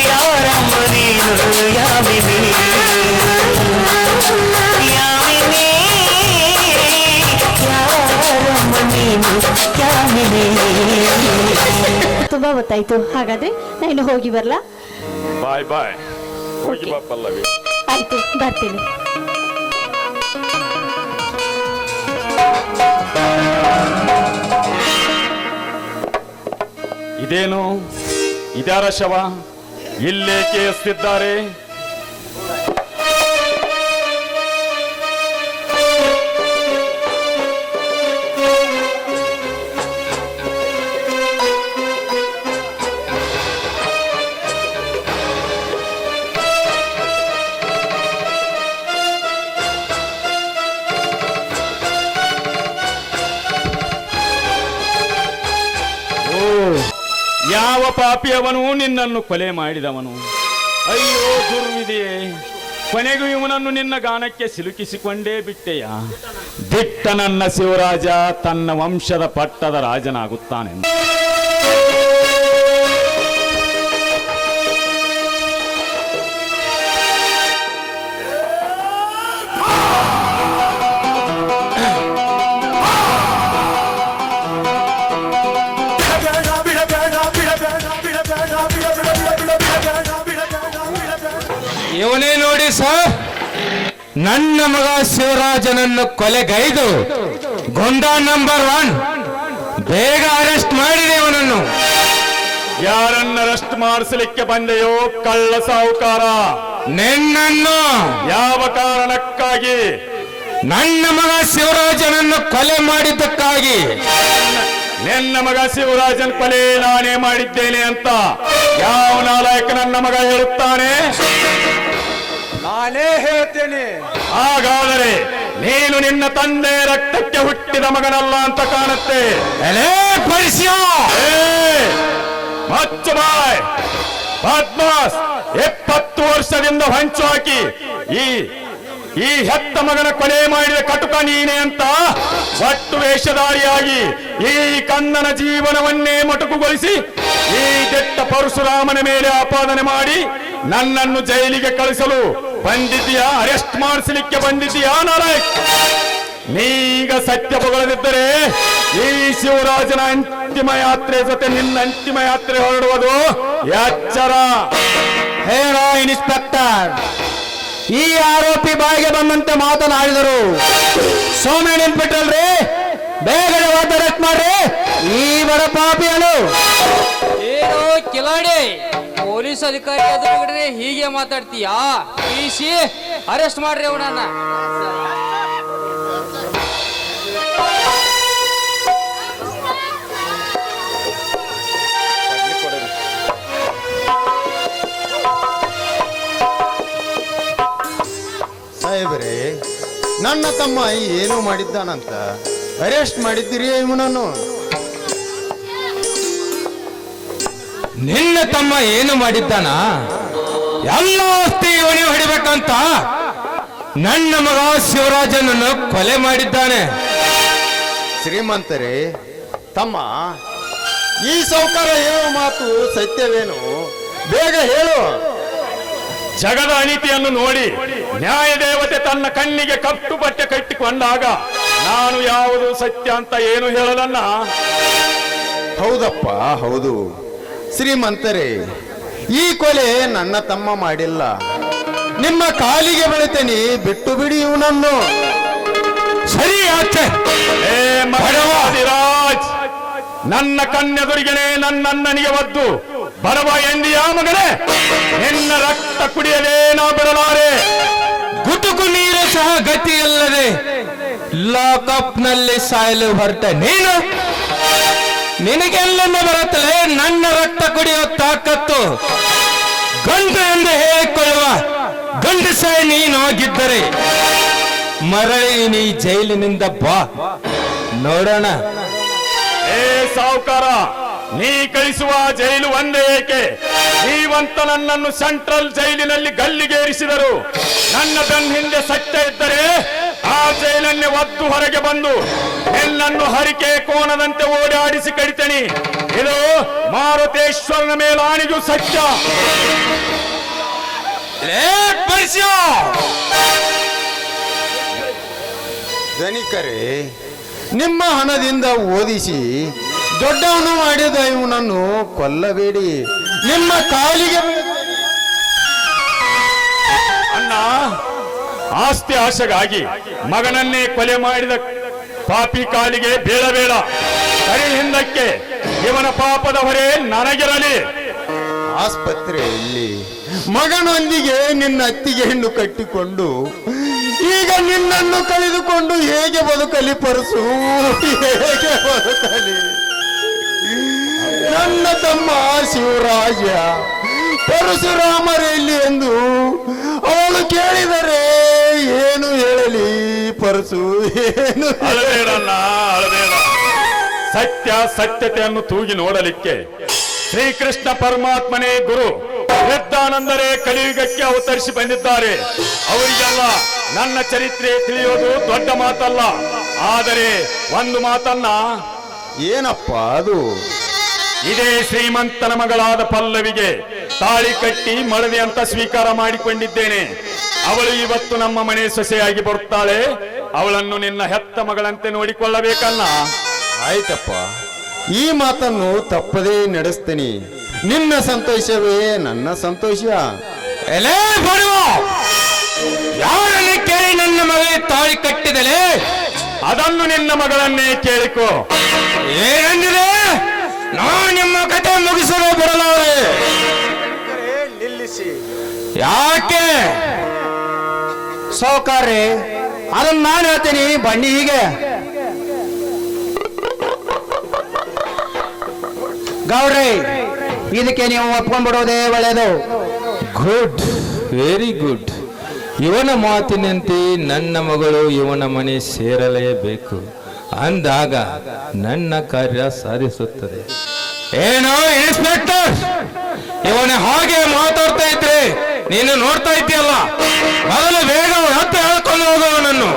[SPEAKER 8] ಯಾರಮ್ಮ ನೀನು ಯಾಮಿನಿ ಯಾಮಿನಿ ಯಾರಮ್ಮ ನೀನು ಯಾಮಿನಿ
[SPEAKER 7] ತುಂಬಾ ಹೊತ್ತಾಯ್ತು. ಹಾಗಾದ್ರೆ ನಾನು ಹೋಗಿ ಬರ್ಲಾ?
[SPEAKER 5] ಬಾಯ್ ಬಾಯ್. ಹೋಗಿ ಬಾ ಪಲ್ಲವಿ.
[SPEAKER 7] ಆಯ್ತು, ಬರ್ತೀನಿ.
[SPEAKER 5] ಇದೇನು, ಇದ್ಯಾರ ಶವ? ಇಲ್ಲೇಕೆ ಎಸ್ತಿದ್ದಾರೆ? ಯಾವ ಪಾಪಿಯವನು ನಿನ್ನನ್ನು ಕೊಲೆ ಮಾಡಿದವನು? ಅಯ್ಯೋ ದುರ್ವಿಧಿಯೇ, ಕೊನೆಗೂ ಇವನನ್ನು ನಿನ್ನ ಗಾನಕ್ಕೆ ಸಿಲುಕಿಸಿಕೊಂಡೇ ಬಿಟ್ಟೆಯ. ದಿಟ್ಟ ನನ್ನ ಶಿವರಾಜ ತನ್ನ ವಂಶದ ಪಟ್ಟದ ರಾಜನಾಗುತ್ತಾನೆ.
[SPEAKER 4] ಇವನೇ ನೋಡಿ ಸರ್, ನನ್ನ ಮಗ ಶಿವರಾಜನನ್ನು ಕೊಲೆಗೈದು ಗೊಂಡ ನಂಬರ್ 1 ಬೇಗ ಅರೆಸ್ಟ್ ಮಾಡಿದೆ ಇವನನ್ನು.
[SPEAKER 5] ಯಾರನ್ನ ಅರೆಸ್ಟ್ ಮಾಡಿಸಲಿಕ್ಕೆ ಬಂದೆಯೋ ಕಳ್ಳ ಸಾಹುಕಾರ?
[SPEAKER 4] ನಿನ್ನನ್ನು.
[SPEAKER 5] ಯಾವ ಕಾರಣಕ್ಕಾಗಿ?
[SPEAKER 4] ನನ್ನ ಮಗ ಶಿವರಾಜನನ್ನು ಕೊಲೆ ಮಾಡಿದ್ದಕ್ಕಾಗಿ.
[SPEAKER 5] ನಿನ್ನ ಮಗ ಶಿವರಾಜನ್ ಕೊಲೆ ನಾನೇ ಮಾಡಿದ್ದೇನೆ ಅಂತ ಯಾವ ನಾಲಾಯಕ ನನ್ನ ಮಗ ಹೇಳುತ್ತಾನೆ?
[SPEAKER 6] ನಾನೇ ಹೇಳ್ತೇನೆ.
[SPEAKER 5] ಹಾಗಾದರೆ ನೀನು ನಿನ್ನ ತಂದೆ ರಕ್ತಕ್ಕೆ ಹುಟ್ಟಿದ ಮಗನಲ್ಲ ಅಂತ ಕಾಣುತ್ತೆ. ಮಚ್ಚಬಾಯ್ ಬದ್ಮಾಸ್, 70 ವರ್ಷದಿಂದ ಹೊಂಚು ಹಾಕಿ ಈ ಹೆತ್ತ ಮಗನ ಕೊಲೆ ಮಾಡಿದ ಕಟುಕ ನೀನೆ ಅಂತ ಒಟ್ಟು ವೇಷಧಾರಿಯಾಗಿ ಈ ಕನ್ನನ ಜೀವನವನ್ನೇ ಮೊಟಕುಗೊಳಿಸಿ ಈ ಕೆಟ್ಟ ಪರಶುರಾಮನ ಮೇಲೆ ಆಪಾದನೆ ಮಾಡಿ ನನ್ನನ್ನು ಜೈಲಿಗೆ ಕಳಿಸಲು ಬಂದಿದ್ದೀಯಾ? ಅರೆಸ್ಟ್ ಮಾಡಿಸಲಿಕ್ಕೆ ಬಂದಿದ್ದೀಯಾ ನಾರಾಯಣ್? ನೀಗ ಸತ್ಯ ಬಗಳದಿದ್ದರೆ ಈ ಶಿವರಾಜನ ಅಂತಿಮ ಯಾತ್ರೆ ಜೊತೆ ನಿನ್ನ ಅಂತಿಮ ಯಾತ್ರೆ ಹೊರಡುವುದು ಎಚ್ಚರ.
[SPEAKER 3] ಹೇಳ ಇನ್ಸ್ಪೆಕ್ಟರ್, ಈ ಆರೋಪಿ ಬಾಯಿಗೆ ಬಂದಂತೆ ಮಾತನಾಡಿದರು. ಸೋಮೆ ನೆನ್ಪಿಟ್ರಲ್ರಿ, ಬೇಗನೆ ಅರೆಸ್ಟ್ ಮಾಡ್ರಿ ಈ ಬಡ ಪಾಪಿಯನ್ನು.
[SPEAKER 10] ಏನೋ ಕಿಲಾಡಿ, ಪೊಲೀಸ್ ಅಧಿಕಾರಿ ಎದುರುಗಡೆ ಹೀಗೆ ಮಾತಾಡ್ತೀಯಾ? ಈಸಿ ಅರೆಸ್ಟ್ ಮಾಡ್ರಿ ಅವನನ್ನ.
[SPEAKER 6] ಸಾಹೇಬ್ರೆ, ನನ್ನ ತಮ್ಮ ಏನು ಮಾಡಿದ್ದಾನಂತ ಅರೆಸ್ಟ್ ಮಾಡಿದ್ದೀರಿ ಇವನನ್ನು?
[SPEAKER 4] ನಿನ್ನ ತಮ್ಮ ಏನು ಮಾಡಿದ್ದಾನ? ಎಲ್ಲ ಆಸ್ತಿ ಇವನೇ ಹೊಡಿಬೇಕಂತ ನನ್ನ ಮಗ ಶಿವರಾಜನನ್ನು ಕೊಲೆ ಮಾಡಿದ್ದಾನೆ.
[SPEAKER 6] ಶ್ರೀಮಂತರೇ, ತಮ್ಮ ಈ ಸೌಕಾರ ಹೇಳೋ ಮಾತು ಸತ್ಯವೇನು? ಬೇಗ ಹೇಳು.
[SPEAKER 5] ಜಗದ ಅನೀತಿಯನ್ನು ನೋಡಿ ನ್ಯಾಯ ದೇವತೆ ತನ್ನ ಕಣ್ಣಿಗೆ ಕಪ್ಪು ಬಟ್ಟೆ ಕಟ್ಟಿಕೊಂಡಾಗ ನಾನು ಯಾವುದು ಸತ್ಯ ಅಂತ ಏನು ಹೇಳಲನ್ನ?
[SPEAKER 6] ಹೌದಪ್ಪ, ಹೌದು. ಶ್ರೀಮಂತರೇ, ಈ ಕೊಲೆ ನನ್ನ ತಮ್ಮ ಮಾಡಿಲ್ಲ. ನಿಮ್ಮ ಕಾಲಿಗೆ ಬೆಳಿತೇನೆ, ಬಿಟ್ಟು ಬಿಡಿ ಇವನನ್ನು.
[SPEAKER 4] ಸರಿ ಆಚೆ.
[SPEAKER 5] ರಾಜ್, ನನ್ನ ಕಣ್ಣೆದುರಿಗೆನೆ ನನ್ನಣ್ಣನಿಗೆ ಒದ್ದು ಬರವ ಎಂದಿಯಾ ಮಗನೇ? ನಿನ್ನ ರಕ್ತ ಕುಡಿಯಲೇ ನಾ ಬಿಡಲಾರೆ.
[SPEAKER 4] ಗುಟುಕು ನೀರು ಸಹ ಗತಿಯಿಲ್ಲದೆ ಲಾಕಪ್ ನಲ್ಲಿ ಸಾಯಲು ಹೊರಟ ನೀನು, ನಿನಗೆಲ್ಲ ಬರುತ್ತಲೇ ನನ್ನ ರಕ್ತ ಕುಡಿಯುವ ತಾಕತ್ತು? ಗಂಡು ಎಂದು ಹೇಳಿಕೊಳ್ಳುವ ಗಂಡಸ ನೀನಾಗಿದ್ದರೆ ಮರಳಿ ನೀ ಜೈಲಿನಿಂದ ಬಾ, ನೋಡೋಣ.
[SPEAKER 5] ಏ ಸಾವುಕಾರ, ನೀ ಕಳಿಸುವ ಜೈಲು ಒಂದೇ ಏಕೆ? ನೀವಂತ ನನ್ನನ್ನು ಸೆಂಟ್ರಲ್ ಜೈಲಿನಲ್ಲಿ ಗಲ್ಲಿಗೇರಿಸಿದರು. ನನ್ನ ಬೆನ್ನ ಹಿಂದೆ ಸತ್ಯ ಇದ್ದರೆ ಆ ಜೈಲನ್ನೇ ಒದ್ದು ಹೊರಗೆ ಬಂದು ನಿನ್ನನ್ನು ಹರಿಕೆ ಕೋಣದಂತೆ ಓಡಾಡಿಸಿ ಕಡಿತೇನೆ. ಇದು ಮಾರುತೇಶ್ವರನ ಮೇಲಾಣಿಗೂ ಸತ್ಯ.
[SPEAKER 6] ಧನಿಕರೇ, ನಿಮ್ಮ ಹಣದಿಂದ ಓದಿಸಿ ದೊಡ್ಡವನು ಮಾಡಿದ ಇವನನ್ನು ಕೊಲ್ಲಬೇಡಿ, ನಿಮ್ಮ ಕಾಲಿಗೆ
[SPEAKER 5] ಅಣ್ಣ, ಆಸ್ತಿ ಆಶೆಗಾಗಿ ಮಗನನ್ನೇ ಕೊಲೆ ಮಾಡಿದ ಪಾಪಿ ಕಾಲಿಗೆ ಬೀಳಬೇಡ. ಸರಿ, ಹಿಂದಕ್ಕೆ ಇವನ ಪಾಪದ ಹೊರೆ ನನಗಿರಲಿ.
[SPEAKER 6] ಆಸ್ಪತ್ರೆಯಲ್ಲಿ ಮಗನೊಂದಿಗೆ ನಿನ್ನ ಅತ್ತಿಗೆ ಹೆಣ್ಣು ಕಟ್ಟಿಕೊಂಡು ಈಗ ನಿನ್ನನ್ನು ಕಳೆದುಕೊಂಡು ಹೇಗೆ ಬದುಕಲಿ ಪರಸು, ಹೇಗೆ ಬದುಕಲಿ? ನನ್ನ ತಮ್ಮ ಶಿವರಾಜ ಪರಶುರಾಮರೆಲ್ಲಿ ಎಂದು ಅವಳು ಕೇಳಿದರೆ ಏನು ಹೇಳಲಿ ಪರಸು, ಏನು
[SPEAKER 5] ಅಳಬೇಡಣ್ಣ, ಅಳಬೇಡ. ಸತ್ಯ ಸತ್ಯತೆಯನ್ನು ತೂಗಿ ನೋಡಲಿಕ್ಕೆ ಶ್ರೀಕೃಷ್ಣ ಪರಮಾತ್ಮನೇ ಗುರು, ವೃದ್ಧಾನಂದರೇ ಕಲಿಯುಗಕ್ಕೆ ಅವತರಿಸಿ ಬಂದಿದ್ದಾರೆ. ಅವರಿಗೆಲ್ಲ ನನ್ನ ಚರಿತ್ರೆ ತಿಳಿಯೋದು ದೊಡ್ಡ ಮಾತಲ್ಲ. ಆದರೆ ಒಂದು ಮಾತನ್ನ,
[SPEAKER 6] ಏನಪ್ಪ ಅದು?
[SPEAKER 5] ಇದೇ ಶ್ರೀಮಂತನ ಮಗಳಾದ ಪಲ್ಲವಿಗೆ ತಾಳಿ ಕಟ್ಟಿ ಮಡದಿ ಅಂತ ಸ್ವೀಕಾರ ಮಾಡಿಕೊಂಡಿದ್ದೇನೆ. ಅವಳು ಇವತ್ತು ನಮ್ಮ ಮನೆ ಸೊಸೆಯಾಗಿ ಬರುತ್ತಾಳೆ. ಅವಳನ್ನು ನಿನ್ನ ಹೆತ್ತ ಮಗಳಂತೆ ನೋಡಿಕೊಳ್ಳಬೇಕಲ್ಲ.
[SPEAKER 6] ಆಯ್ತಪ್ಪ, ಈ ಮಾತನ್ನು ತಪ್ಪದೇ ನಡೆಸ್ತೀನಿ. ನಿನ್ನ ಸಂತೋಷವೇ ನನ್ನ ಸಂತೋಷ.
[SPEAKER 4] ಎಲೆ ಬರುವ ಯಾರನ್ನು ಕೇಳಿ ನನ್ನ ಮಗಳಿಗೆ ತಾಳಿ ಕಟ್ಟಿದಲೆ?
[SPEAKER 5] ಅದನ್ನು ನಿನ್ನ ಮಗಳನ್ನೇ ಕೇಳಿಕೋ.
[SPEAKER 4] ಏನಂದಿದೆ? ನಾನು ನಿಮ್ಮ ಕತೆ ಮುಗಿಸಲು ಬರಲಾರೆ.
[SPEAKER 6] ನಿಲ್ಲಿಸಿ.
[SPEAKER 4] ಯಾಕೆ
[SPEAKER 3] ಸೌಕಾರ್ಯ, ಅದನ್ನ ನಾನು ಹೇಳ್ತೀನಿ. ಬನ್ನಿ ಹೀಗೆ ಗೌಡ್ರಿ, ಇದಕ್ಕೆ ನೀವು ಒಪ್ಕೊಂಡ್ಬಿಡೋದೇ ಒಳ್ಳೆಯದು.
[SPEAKER 4] Good, very good. ಇವನ ಮಾತಿನಂತೆ ನನ್ನ ಮಗಳು ಇವನ ಮನೆ ಸೇರಲೇಬೇಕು. ಅಂದಾಗ ನನ್ನ ಕಾರ್ಯ ಸಾಧಿಸುತ್ತದೆ. ಏನೋ ಇನ್ಸ್ಪೆಕ್ಟರ್, ಇವನ ಹಾಗೆ ಮಾತಾಡ್ತಾ ಇದ್ರೆ ನೀನು ನೋಡ್ತಾ ಇದ್ದೀಯಲ್ಲ, ಮೊದಲು ಬೇಗ ಹತ್ತು ಹೇಳ್ಕೊಂಡು ಹೋಗುವವನನ್ನು.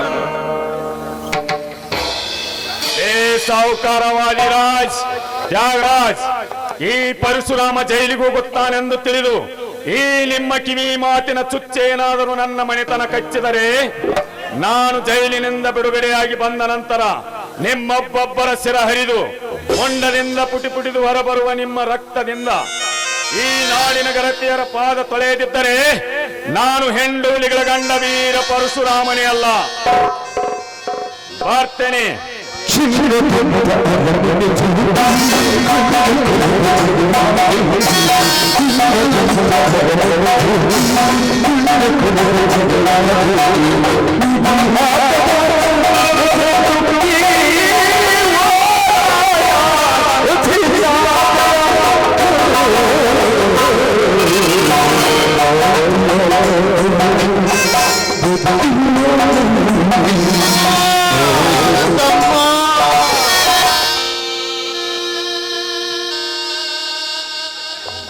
[SPEAKER 5] ಸಾಹುಕಾರವಾದಿರಾಜ್ ತ್ಯಾಗರಾಜ್, ಈ ಪರಶುರಾಮ ಜೈಲಿಗೆ ಹೋಗುತ್ತಾನೆಂದು ತಿಳಿದು ಈ ನಿಮ್ಮ ಕಿವಿ ಮಾತಿನ ಚುಚ್ಚೇನಾದರೂ ನನ್ನ ಮನೆತನ ಕಚ್ಚಿದರೆ, ನಾನು ಜೈಲಿನಿಂದ ಬಿಡುಗಡೆಯಾಗಿ ಬಂದ ನಂತರ ನಿಮ್ಮೊಬ್ಬೊಬ್ಬರ ಶಿರ ಹರಿದು ಹೊಂಡದಿಂದ ಪುಟಿ ಪುಟಿದು ಹೊರಬರುವ ನಿಮ್ಮ ರಕ್ತದಿಂದ ಈ ನಾಡಿನ ಗರತಿಯರ ಪಾದ ತೊಳೆಯದಿದ್ದರೆ ನಾನು ಹೆಂಡೂಲಿಗಳ ಗಂಡ ವೀರ ಪರಶುರಾಮನೇ ಅಲ್ಲ. ಬರ್ತೇನೆ.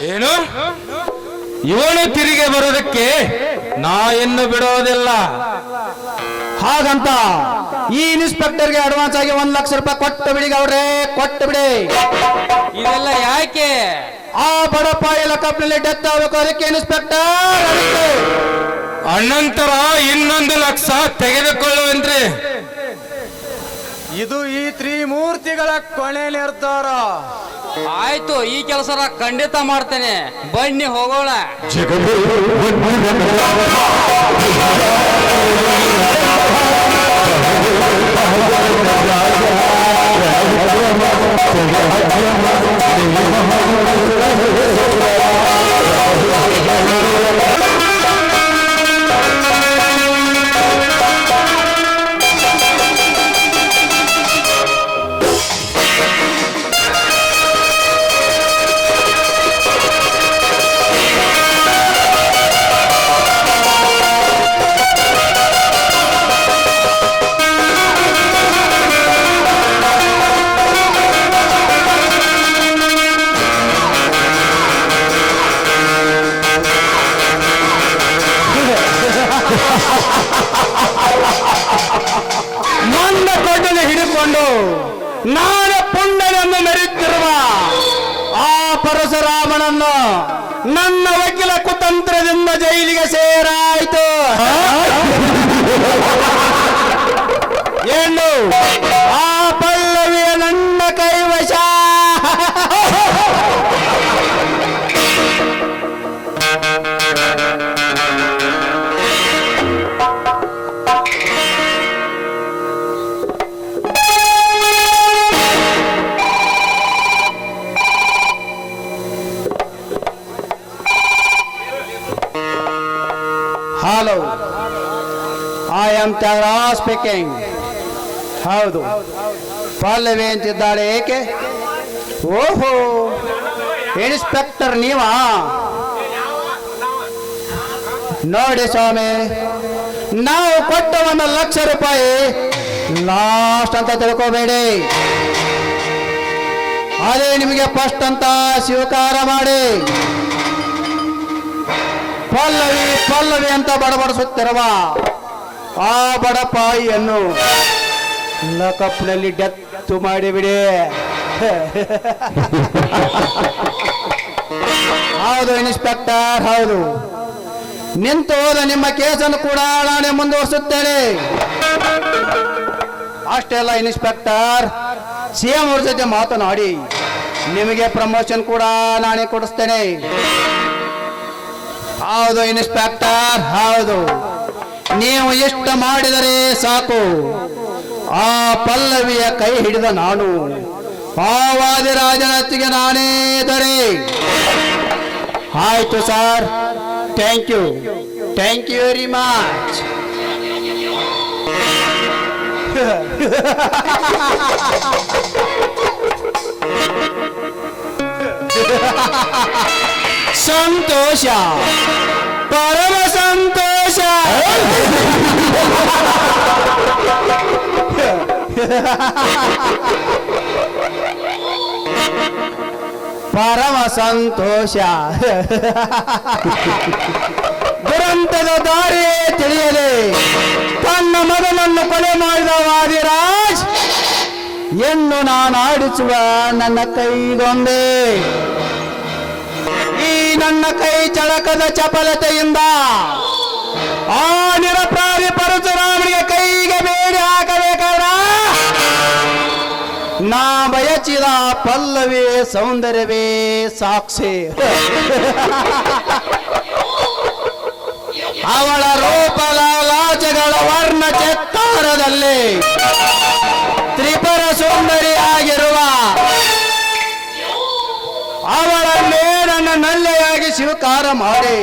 [SPEAKER 4] ಏನು? ಇವನು ತಿರುಗಿ ಬರೋದಕ್ಕೆ ನಾ ಇನ್ನು ಬಿಡೋದಿಲ್ಲ.
[SPEAKER 3] ಹಾಗಂತ ಈ ಇನ್ಸ್ಪೆಕ್ಟರ್ಗೆ ಅಡ್ವಾನ್ಸ್ ಆಗಿ 1 ಲಕ್ಷ ರೂಪಾಯಿ ಕೊಟ್ಟು ಬಿಡಿ ಗೌಡ್ರೆ, ಕೊಟ್ಟು ಬಿಡಿ.
[SPEAKER 10] ಇದೆಲ್ಲ ಯಾಕೆ?
[SPEAKER 3] ಆ ಬಡಪಾಯಿಲ ಕಪ್ನಲ್ಲಿ ಡೆತ್ ಆಗಬೇಕು, ಅದಕ್ಕೆ ಇನ್ಸ್ಪೆಕ್ಟರ್.
[SPEAKER 4] ಅನಂತರ 1 ಲಕ್ಷ ತೆಗೆದುಕೊಳ್ಳುವಂತ್ರಿ.
[SPEAKER 3] ಇದು ಈ ತ್ರಿಮೂರ್ತಿಗಳ ಕೊನೆ ನಿರ್ಧಾರ.
[SPEAKER 10] ಆಯ್ತು, ಈ ಕೆಲಸ ಖಂಡಿತ ಮಾಡ್ತೇನೆ. ಬನ್ನಿ ಹೋಗೋಣ.
[SPEAKER 3] ನನ್ನ ಕೊಡಲು ಹಿಡಿದುಕೊಂಡು ನಾನು ಪುಂಡನನ್ನು ಮೆರೆಯುತ್ತಿರುವ ಆ ಪರಶುರಾಮನನ್ನು ನನ್ನ ವಕೀಲ ಕುತಂತ್ರದಿಂದ ಜೈಲಿಗೆ ಸೇರಾಯಿತು. ಏನು? ಆ ಪಲ್ಲವಿಯ ನನ್ನ ಕೈವಶ. Am Thyagaraj speaking. ಹೌದು, ಪಲ್ಲವಿ ಅಂತಿದ್ದಾಳೆ. ಏಕೆ? ಓಹೋ, ಇನ್ಸ್ಪೆಕ್ಟರ್ ನೀವಾ? ನೋಡಿ ಸ್ವಾಮಿ, ನಾವು ಕೊಟ್ಟ 1 ಲಕ್ಷ ರೂಪಾಯಿ ಲಾಸ್ಟ್ ಅಂತ ತಿಳ್ಕೋಬೇಡಿ. ಅದೇ ನಿಮಗೆ ಫಸ್ಟ್ ಅಂತ ಸ್ವೀಕಾರ ಮಾಡಿ. ಪಲ್ಲವಿ ಪಲ್ಲವಿ ಅಂತ ಬಡಬಡಿಸುತ್ತಿರುವ ಆ ಬಡಪಾಯಿಯನ್ನು ಲಕಪ್ನಲ್ಲಿ ಡೆತ್ ಮಾಡಿಬಿಡಿ. ಹೌದು ಇನ್ಸ್ಪೆಕ್ಟರ್, ಹೌದು. ನಿಂತು ಹೋದ ನಿಮ್ಮ ಕೇಸನ್ನು ಕೂಡ ನಾನೇ ಮುಂದುವರಿಸುತ್ತೇನೆ. ಅಷ್ಟೇ ಅಲ್ಲ ಇನ್ಸ್ಪೆಕ್ಟರ್, ಸಿಎಂ ಅವ್ರ ಜೊತೆ ಮಾತನಾಡಿ ನಿಮಗೆ ಪ್ರಮೋಷನ್ ಕೂಡ ನಾನೇ ಕೊಡಿಸ್ತೇನೆ. ಹೌದು ಇನ್ಸ್ಪೆಕ್ಟರ್, ಹೌದು. ನೀವು ಇಷ್ಟ ಮಾಡಿದರೆ ಸಾಕು, ಆ ಪಲ್ಲವಿಯ ಕೈ ಹಿಡಿದ ನಾನು ಆ ವಾದಿರಾಜನ ಹತ್ತಿಗೆ ನಾನೇ ದೊರೆ. ಆಯ್ತು sir, thank you very much. ಸಂತೋಷ, ಪರಮ ಸಂತೋಷ. ಪರಮ ಸಂತೋಷ. ದುರಂತದ ದಾರಿಯೇ ತಿಳಿಯದೆ ತನ್ನ ಮಗನನ್ನು ಕೊಲೆ ಮಾಡಿದ ವಾದಿರಾಜ್ ಎಂದು ನಾನು ಆಡಿಸುವ ನನ್ನ ಕೈಗೊಂದೆ. ಈ ನನ್ನ ಕೈ ಚಳಕದ ಚಪಲತೆಯಿಂದ ಆ ನಿರಪರಾಧಿ ಪರಶುರಾಮನಿಗೆ ಕೈಗೆ ಬೇಡಿ ಹಾಕಬೇಕಾದ ನಾ ಬಯಚಿದ ಪಲ್ಲವಿ ಸೌಂದರ್ಯವೇ ಸಾಕ್ಷಿ. ಅವಳ ರೂಪ ಲಾಜಗಳ ವರ್ಣ ಚಿತ್ತಾರದಲ್ಲಿ ತ್ರಿಪುರ ಸುಂದರಿಯಾಗಿರುವ ಅವಳನ್ನೇ ನನ್ನ ನಲ್ಲೆಯಾಗಿ ಸ್ವೀಕಾರ ಮಾಡಿ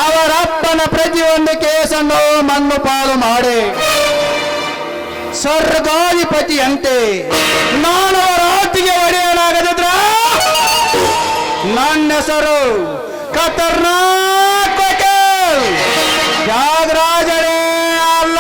[SPEAKER 3] ಅವರಪ್ಪನ ಪ್ರತಿಯೊಂದು ಕೇಸನ್ನು ಮಣ್ಣು ಪಾಲು ಮಾಡಿ ಸ್ವರ್ಗಾಧಿಪತಿಯಂತೆ ನಾನು ಅವರ ಹೊತ್ತಿಗೆ ಒಡೆಯಲಾಗದಿದ್ರ ನನ್ನ ಹೆಸರು ಖತರ್ನಾಕ್ ತ್ಯಾಗರಾಜನೇ ಅಲ್ಲ.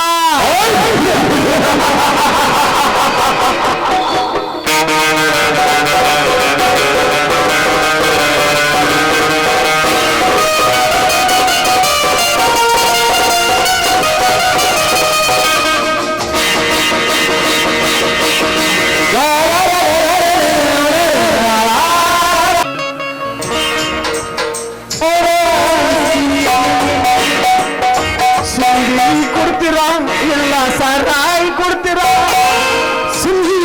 [SPEAKER 3] ಕೊಡ್ತೀರಾ ಇಲ್ಲ ಸರಾಯಿ ಕೊಡ್ತೀರಾ? ಸಿಂಗಿ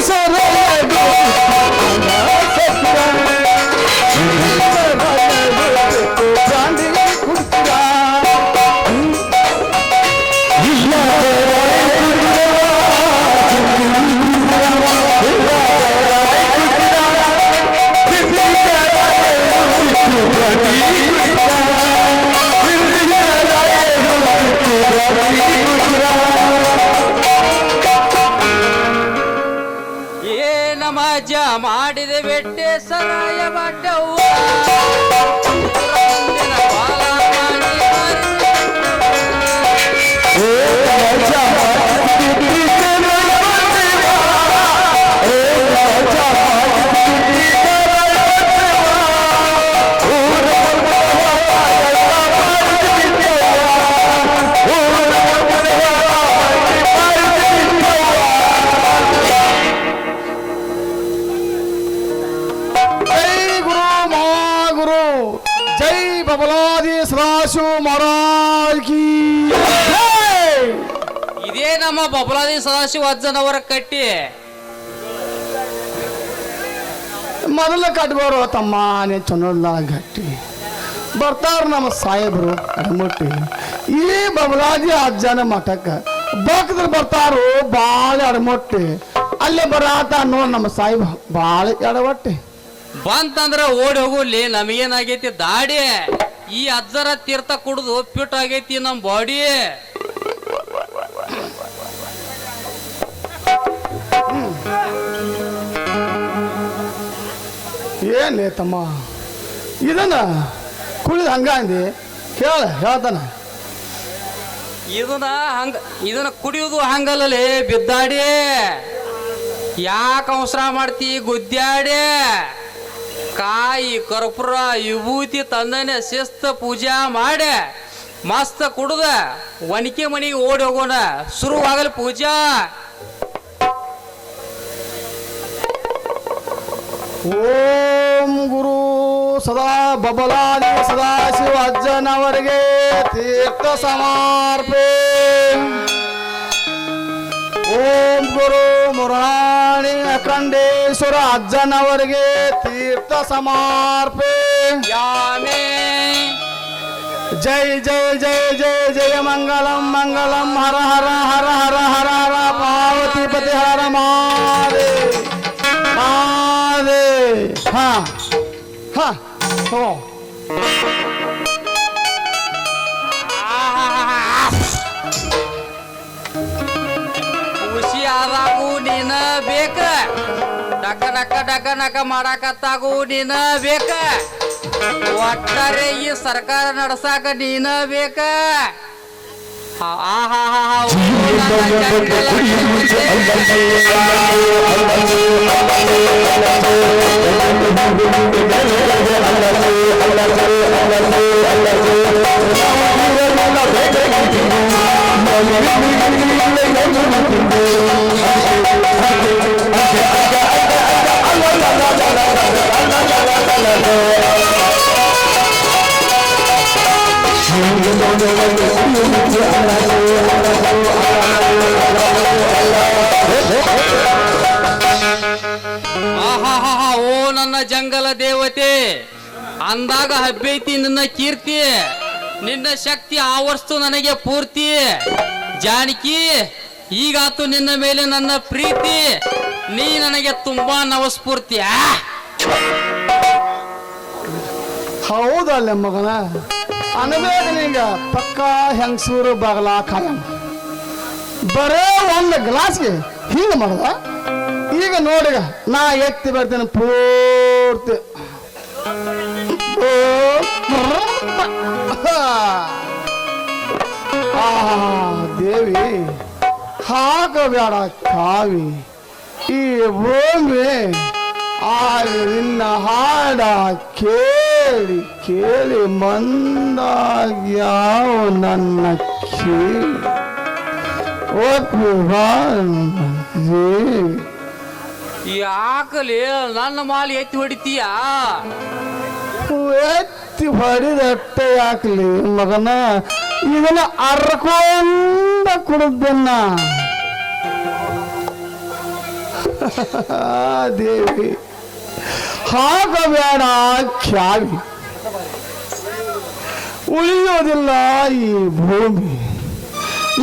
[SPEAKER 10] ಏನ ಮಜಾ ಮಾಡಿದೆ ಬೆಟ್ಟೆ ಸರಾಯ ಬಡ್ಡವ್ವ. ಬಬಲಾದಿ ಸದಾಶಿವ ಮಹಾರಾಜ್ ಕಿ ಜೈ. ಇದೇ ನಮ್ಮ ಬಬಲಾದಿ ಸದಾಶಿವ ಅಜ್ಜನವರ ಕಟ್ಟಿ ಮೊದಲ ಕಟ್ಗೋರು ತಮ್ಮ ಚನ್ನೋಲ್ಲ ಗಟ್ಟಿ ಬರ್ತಾರ ನಮ್ಮ ಸಾಹೇಬರು ಅಡಮಟ್ಟಿ ಈ ಬಬಲಾದಿ ಅಜ್ಜನ ಮಠಕ್ಕೆ ಭಕ್ತರು ಬರ್ತಾರು ಬಾಳ ಅಡಮೊಟ್ಟಿ ಅಲ್ಲೇ ಬರಾತ ನೋಡ್ ನಮ್ಮ ಸಾಹೇಬ ಬಾಳ ಎಡವಟ್ಟಿ ಬಂತಂದ್ರ ಓಡಿ ಹೋಗುಲಿ. ನಮಗೇನಾಗೈತಿ ದಾಡಿ, ಈ ಅಜ್ಜರ ತೀರ್ಥ ಕುಡ್ದು ಪಿಟ್ ಆಗೈತಿ ನಮ್ ಬಾಡಿ.
[SPEAKER 3] ಏನ್ಲೇ ತಮ್ಮ ಇದನ್ನ ಕುಳಿದು ಹಂಗ ಅಂದಿ ಹೇಳ್ತಾನ
[SPEAKER 10] ಇದನ್ನ ಕುಡಿಯೋದು ಹಂಗಲ್ಲೇ ಬಿದ್ದಾಡಿ ಯಾಕೆ ಅವಸರ ಮಾಡ್ತಿ ಗುದ್ದಾಡಿ ಕಾಯಿ ಕರ್ಪೂರ ವಿಭೂತಿ ತಂದನೆ ಶಿಸ್ತ ಪೂಜಾ ಮಾಡಿ ಮಸ್ತ್ ಕುಡ್ದ ಒನಕೆ ಮನೆಗೆ ಓಡಿ ಹೋಗೋಣ ಶುರುವಾಗಲಿ ಪೂಜಾ.
[SPEAKER 3] ಓಂ ಗುರು ಸದಾ ಬಬಲಾದಿ ಸದಾಶಿವ ಅಜ್ಜನವರಿಗೆ ತೀರ್ಥ ಸಮರ್ಪೆ. ಓಂ ಗುರು ಮುರಾಣಿ ಅಖಂಡೇಶ್ವರ ಅಜ್ಜನವರಿಗೆ ತೀರ್ಥ ಸಮರ್ಪೆ.
[SPEAKER 10] ಯಾಮೇ
[SPEAKER 3] ಜೈ ಜೈ ಜೈ ಜೈ ಜಯ ಮಂಗಲಂ ಮಂಗಲಂ ಹರ ಹರ ಹರ ಹರ ಹರ ಹರ ಪಾರ್ವತಿಪತಿ ಹರ ಮಾದೇ ಮಾದೇ. ಹಾ ಹಾ ಹೋ
[SPEAKER 10] ಖುಷಿಯಾದಾಗೂ ನೀನ ಬೇಕ ಡಕ ಡಕ ಡಕ ನಕ ಮಾಡಾಕತ್ತಾಗೂ ನೀನ ಬೇಕ ಒಟ್ಟಾರೆ ಈ ಸರ್ಕಾರ ನಡ್ಸಾಕ ನೀನ ಬೇಕ. ಓ ನನ್ನ ಜಂಗಲ ದೇವತೆ ಅಂದಾಗ ಹಬ್ಬೈತಿ ನಿನ್ನ ಕೀರ್ತಿ, ನಿನ್ನ ಶಕ್ತಿ ಆವರ್ಸ್ತು ನನಗೆ ಪೂರ್ತಿ. ಜಾನಕಿ ಈಗಾತು ನಿನ್ನ ಮೇಲೆ ನನ್ನ ಪ್ರೀತಿ, ನೀ ನನಗೆ ತುಂಬಾ ನವಸ್ಫೂರ್ತಿ.
[SPEAKER 3] ಹೌದಲ್ಲ ಮಗನ ಅನ್ಬೇಕ ನಿಂಗ ಪಕ್ಕ ಹೆಂಗಸೂರು ಬಾಗಲ ಖಾಯಂ ಬರೇ ಒಂದು ಗ್ಲಾಸ್ಗೆ ಹಿಂಗ ಮಾಡದ. ಈಗ ನೋಡಿಗ ನಾ ಎತ್ತಿ ಬರ್ತೇನೆ ಪೂರ್ತಿ. ದೇವಿ ಹಾಕಬೇಡ ಕಾವಿ ಈ ಭೂಮಿ ನಿನ್ನ ಹಾಡ ಕೇಳಿ ಕೇಳಿ ಮಂದಾಗ್ಯಾವ ನನ್ನ ಕೇಳಿ
[SPEAKER 10] ಯಾಕಲಿ ನನ್ನ ಮಾಲಿ ಎತ್ತಿ ಹೊಡಿತೀಯ?
[SPEAKER 3] ಎತ್ತಿ ಹೊಡಿದಟ್ಟ ಯಾಕಲಿ ಮಗನ, ಇದನ್ನ ಅರ್ಕೊಂಡ ಕುಡಿದನ್ನ. ದೇವಿ ಹಾಕಬೇಡ ಖ್ಯಾವಿ, ಉಳಿಯೋದಿಲ್ಲ ಈ ಭೂಮಿ.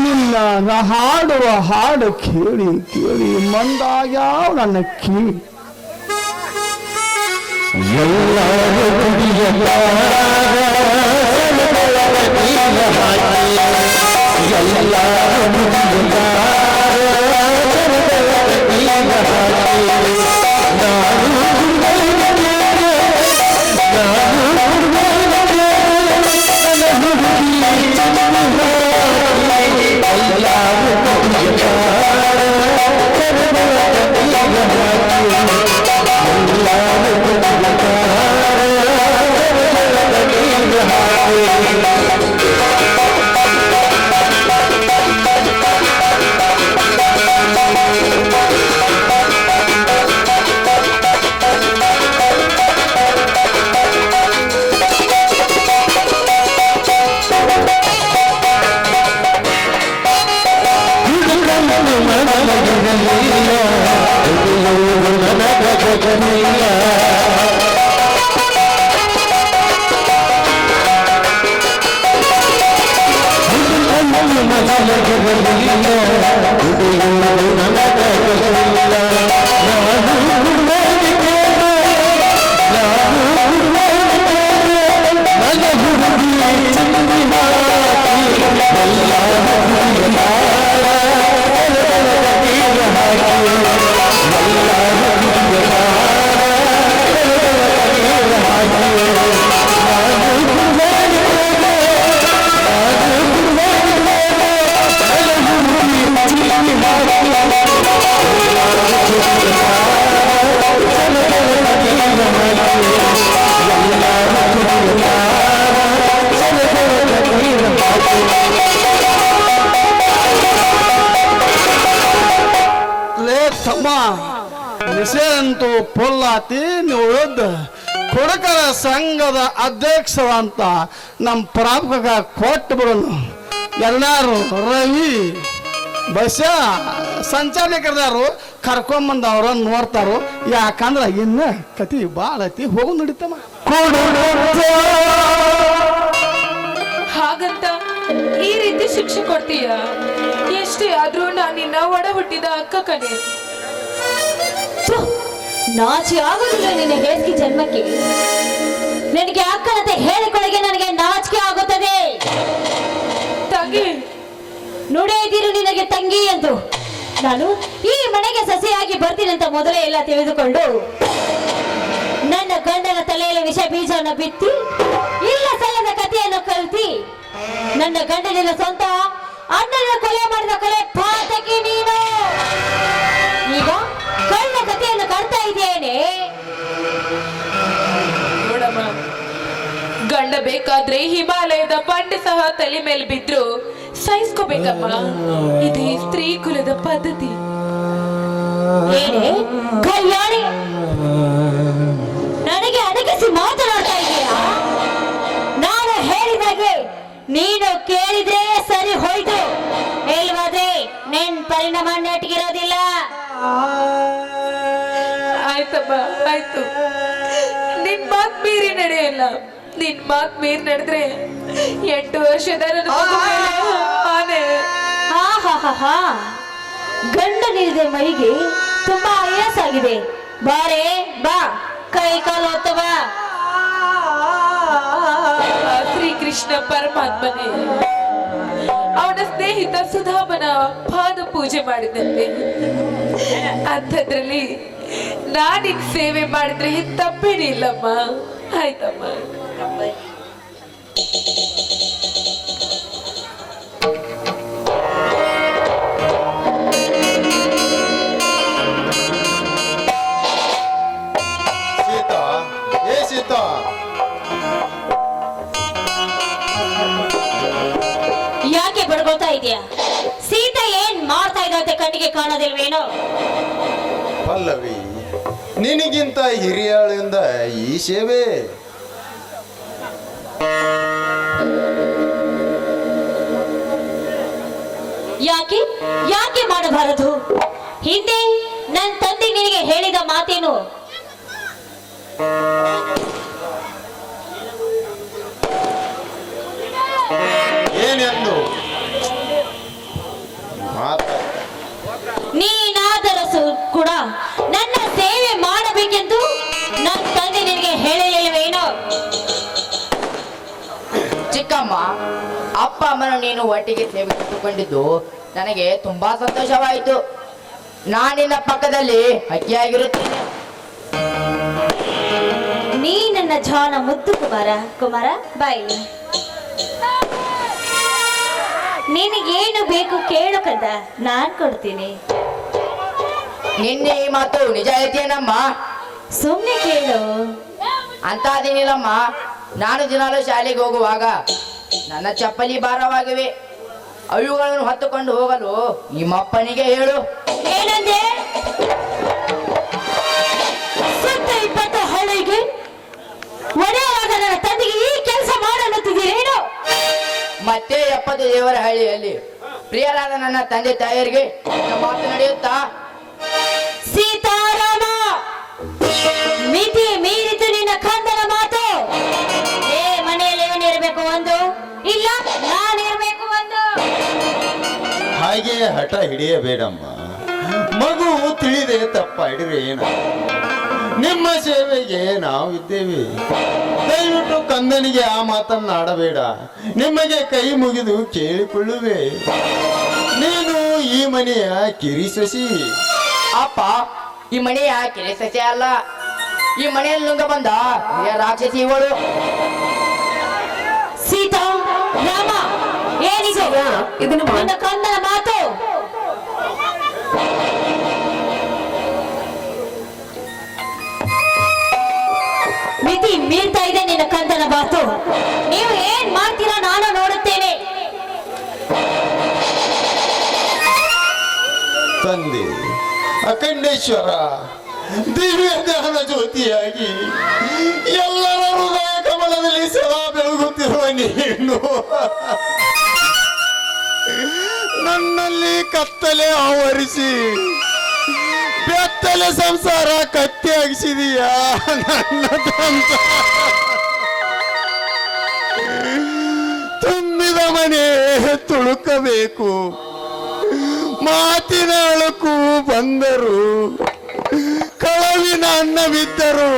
[SPEAKER 3] ನಿನ್ನ ಹಾಡುವ ಹಾಡು ಕೇಳಿ ಕೇಳಿ ಮಂದಾಗ್ಯಾವ ನನ್ನ ಕಿವಿ. ಮಾತಿ ಉಳಿದ ಕುಡುಕರ ಸಂಘದ ಅಧ್ಯಕ್ಷರಂತ ನಮ್ಮ ಪ್ರಾಪಕ ಕೊಟ್ಟು ಬಿಡೋನು. ಎಲ್ಲಾರು ರವಿ ಬಸ್ಸ ಸಂಚಾಲಕರದಾರು ಕರ್ಕೊಂಬಂದು ಅವ್ರ ನೋಡ್ತಾರೋ. ಯಾಕಂದ್ರೆ ಇನ್ನು ಕತಿ ಭಾಳ ಐತಿ, ಹೋಗು ನಡೀತಮ್ಮ.
[SPEAKER 11] ಹಾಗಂತ ಈ ರೀತಿ ಶಿಕ್ಷೆ ಕೊಡ್ತೀಯ? ಎಷ್ಟೇ ಆದ್ರೂ ನಾನು ನಿನ್ನ ಒಡ ಹುಟ್ಟಿದ ಅಕ್ಕ ಕಣೆ.
[SPEAKER 7] ನಾಚಿ ಆಗೋದಿಲ್ಲ ನಿನ್ನ ಹೇಸಿಗೆ ಜನ್ಮಕ್ಕೆ. ನಿನಗೆ ಅಕ್ಕನತೆ ಹೇಳಿಕೊಳಗೆ ನನಗೆ ನಾಚಿಕೆ ಆಗುತ್ತದೆ.
[SPEAKER 11] ತಂಗಿ
[SPEAKER 7] ನುಡಿದಿರು ನಿನಗೆ ತಂಗಿ ಎಂದು. ನಾನು ಈ ಮನೆಗೆ ಸಸಿಯಾಗಿ ಬರ್ತೀನಿ ಅಂತ ಮೊದಲೇ ಎಲ್ಲ ತಿಳಿದುಕೊಂಡು ನನ್ನ ಗಂಡನ ತಲೆಯಲ್ಲಿ ವಿಷ ಬೀಜವನ್ನು ಬಿತ್ತಿ ಇಲ್ಲ ಸಲ್ಲದ ಕಥೆಯನ್ನು ಕಲ್ತಿ ನನ್ನ ಗಂಡನಿನ ಸ್ವಂತ ಅಣ್ಣನ ಕೊಲೆ ಮಾಡಿದ ಕೊಲೆ ಪಾತಕಿ ನೀನು. ಈಗ ಕಳ್ಳ ಕಥೆಯನ್ನು ಕಟ್ತಾ ಇದ್ದೇನೆ.
[SPEAKER 11] ನೋಡಮ್ಮ, ಗಂಡ ಬೇಕಾದ್ರೆ ಹಿಮಾಲಯದ ಬಂಡೆ ಸಹ ತಲೆ ಮೇಲೆ ಬಿದ್ರು ಸಹಿಸ್ಕೋಬೇಕಮ್ಮ. ಇದೇ ಸ್ತ್ರೀ ಕುಲದ ಪದ್ಧತಿ.
[SPEAKER 7] ಏನೇ ಕಲ್ಯಾಣಿ, ನನಗೆ ಅಡಗಿಸಿ ಮಾತನಾಡ್ತಾ ಇದೀಯಾ? ನಾನು ಹೇಳಿದಾಗೆ ನೀನು ಕೇಳಿದ್ರೆ ಸರಿ ಹೋಯ್ತು, ಇಲ್ವಾದ್ರೆ ನಿನ್ ಪರಿಣಾಮ ನೆಟ್ಗಿರೋದಿಲ್ಲ.
[SPEAKER 11] ಆಯ್ತಮ್ಮ, ಆಯ್ತು. ನಿನ್ ಮಾತ್ ಮೀರಿ ನಡೆಯಲ್ಲ. ನಿನ್ ಮಾತ್ ಮೀರಿ ನಡೆದ್ರೆ 8 ವರ್ಷದ ನನ್ನ ಮಗು ಮೇಲೆ ಆನೆ.
[SPEAKER 7] ಆಹಾಹಾಹಾ, ಗಂಡ ನಿಲ್ದೆ ಮೈಗೆ ತುಂಬಾ ಆಯಾಸಾಗಿದೆ. ಬಾರೆ ಬಾ, ಕೈ ಕಾಲು ಹೊತ್ತು ಬಾ.
[SPEAKER 11] ಶ್ರೀಕೃಷ್ಣ ಪರಮಾತ್ಮನೇ ಅವನ ಸ್ನೇಹಿತ ಸುಧಾಮನ ಪಾದ ಪೂಜೆ ಮಾಡಿದಂತೆ. ಅಂಥದ್ರಲ್ಲಿ ನಾನಿನ್ ಸೇವೆ ಮಾಡಿದ್ರೆ ತಪ್ಪೇನಿಲ್ಲಮ್ಮ. ಆಯ್ತಮ್ಮ.
[SPEAKER 6] ಸೀತಾ, ಏ ಸೀತಾ,
[SPEAKER 7] ಯಾಕೆ ಬಡ್ಕೊಳ್ತಾ ಇದೆಯಾ? ಸೀತಾ ಏನ್ ಮಾಡ್ತಾ ಇದ್ದಂತೆ ಕಣ್ಣಿಗೆ ಕಾಣೋದಿಲ್ವೇನೋ?
[SPEAKER 6] ಪಲ್ಲವಿ, ನಿನಗಿಂತ ಹಿರಿಯಾಳಿಂದ ಈ ಸೇವೆ?
[SPEAKER 7] ಯಾಕೆ ಯಾಕೆ ಮಾಡಬಾರದು? ಹಿಂದೆ ನನ್ನ ತಂದೆ ನಿನಗೆ ಹೇಳಿದ ಮಾತೇನು?
[SPEAKER 6] ಏನೆಂದು
[SPEAKER 7] ನೀನಾದರೂ ಕೂಡ ನನ್ನ ಸೇವೆ ಮಾಡಬೇಕೆಂದು ನನ್ನ ತಂದೆ ನಿನಗೆ ಹೇಳಲಿಲ್ವೇನೋ?
[SPEAKER 12] ಚಿಕ್ಕಮ್ಮ, ಅಪ್ಪ ಅಮ್ಮನ ನೀನು ಒಟ್ಟಿಗೆ ಸೇವೆ ಕೊಟ್ಟುಕೊಂಡಿದ್ದು ನನಗೆ ತುಂಬಾ ಸಂತೋಷವಾಯಿತು. ನಾನಿನ್ನ ಪಕ್ಕದಲ್ಲಿ ಹಕ್ಕಿಯಾಗಿರುತ್ತೇನೆ.
[SPEAKER 7] ನೀ ನನ್ನ ಜಾಣ ಮುದ್ದು ಕುಮಾರ. ಕುಮಾರ ಬಾಯಿ, ನಿನಗೇನು ಬೇಕು ಕೇಳು ಕಂದ, ನಾನ್ ಕೊಡ್ತೀನಿ.
[SPEAKER 12] ನಿನ್ನೆ ಈ ಮಾತು ನಿಜ ಐತೇನಮ್ಮ?
[SPEAKER 7] ಸುಮ್ನೆ ಕೇಳು.
[SPEAKER 12] ಅಂತಾದೇನಿಲ್ಲಮ್ಮ. ನಾನು ದಿನಾಲು ಶಾಲೆಗೆ ಹೋಗುವಾಗ ನನ್ನ ಚಪ್ಪಲಿ ಭಾರವಾಗಿವೆ. ಅವುಗಳನ್ನು ಹೊತ್ತುಕೊಂಡು ಹೋಗಲು ನಿಮ್ಮಪ್ಪನಿಗೆ ಹೇಳು.
[SPEAKER 7] ಏನಂದೆ? ಸುತ್ತ 20 ಹಳ್ಳಿಗೆ ಒಡೆಯರಾದ ನನ್ನ ತಂದೆಗೆ ಈ ಕೆಲಸ ಮಾಡನ್ನುತ್ತಿದ್ದೀರೇನು?
[SPEAKER 12] ಮತ್ತೆ 70 ದೇವರ ಹಳ್ಳಿಯಲ್ಲಿ ಪ್ರಿಯರಾದ ನನ್ನ ತಂದೆ ತಾಯಿಯರಿಗೆ ಮಾತು ನಡೆಯುತ್ತಾ?
[SPEAKER 7] ಸೀತಾರಾಮ, ಮಿತಿ ಮೀರಿತು ನಿನ್ನ ಕಂದನ ಮಾತು. ಏ ಮನೆಯಲ್ಲಿ ಏನಿರ್ಬೇಕು ಒಂದು, ಇಲ್ಲ ನಾನಿರ್ಬೇಕು ಒಂದು.
[SPEAKER 6] ಹಾಗೆ ಹಠ ಹಿಡಿಯಬೇಡಮ್ಮ. ಮಗು ತಿಳಿದೆ ತಪ್ಪ ಹಿಡಿದ್ರೆ ಏನ? ನಿಮ್ಮ ಸೇವೆಗೆ ನಾವು ಇದ್ದೇವೆ. ದಯವಿಟ್ಟು ಕಂದನಿಗೆ ಆ ಮಾತನ್ನ ಆಡಬೇಡ. ನಿಮಗೆ ಕೈ ಮುಗಿದು ಕೇಳಿಕೊಳ್ಳುವೆ. ನೀನು ಈ ಮನೆಯ ಕಿರಿಸೊಸಿ.
[SPEAKER 12] ಅಪ್ಪ, ಈ ಮನೆಯ ಕೆರೆ ಸಸ್ಯ ಅಲ್ಲ. ಈ ಮನೆಯಲ್ಲಿ ನುಂಗ ಬಂದ ರಾಕ್ಷಸಿ ಇವಳು.
[SPEAKER 7] ಸೀತಾ ರಾಮ, ಏನಿದು ನಿನ್ನ ಕಂದನ ಮಾತು? ಮಿತಿ ಮೀರ್ತಾ ಇದೆ ನಿನ್ನ ಕಂದನ ಮಾತು. ನೀವು ಏನ್ ಮಾಡ್ತೀರಾ ನಾನು ನೋಡುತ್ತೇನೆ.
[SPEAKER 6] ತಂದೆ ಅಖಂಡೇಶ್ವರ, ದಿವ್ಯ ಜ್ಞಾನ ಜ್ಯೋತಿಯಾಗಿ ಎಲ್ಲರ ಹೃದಯ ಕಮಲದಲ್ಲಿ ಸದಾ ಬೆಳಗುತ್ತಿರುವ ನೀನು ನನ್ನಲ್ಲಿ ಕತ್ತಲೆ ಆವರಿಸಿ ಬೆತ್ತಲೆ ಸಂಸಾರ ಕತ್ತಿ ಆಗಿಸಿದೀಯಾ ನನ್ನ ದಂತ ತುಂಬಿದ ಮನೆ ತುಳುಕಬೇಕು ಮಾತಿನ ಅಳಕು ಬಂದರು ಕಳವಿನ ಅನ್ನ ಬಿದ್ದರು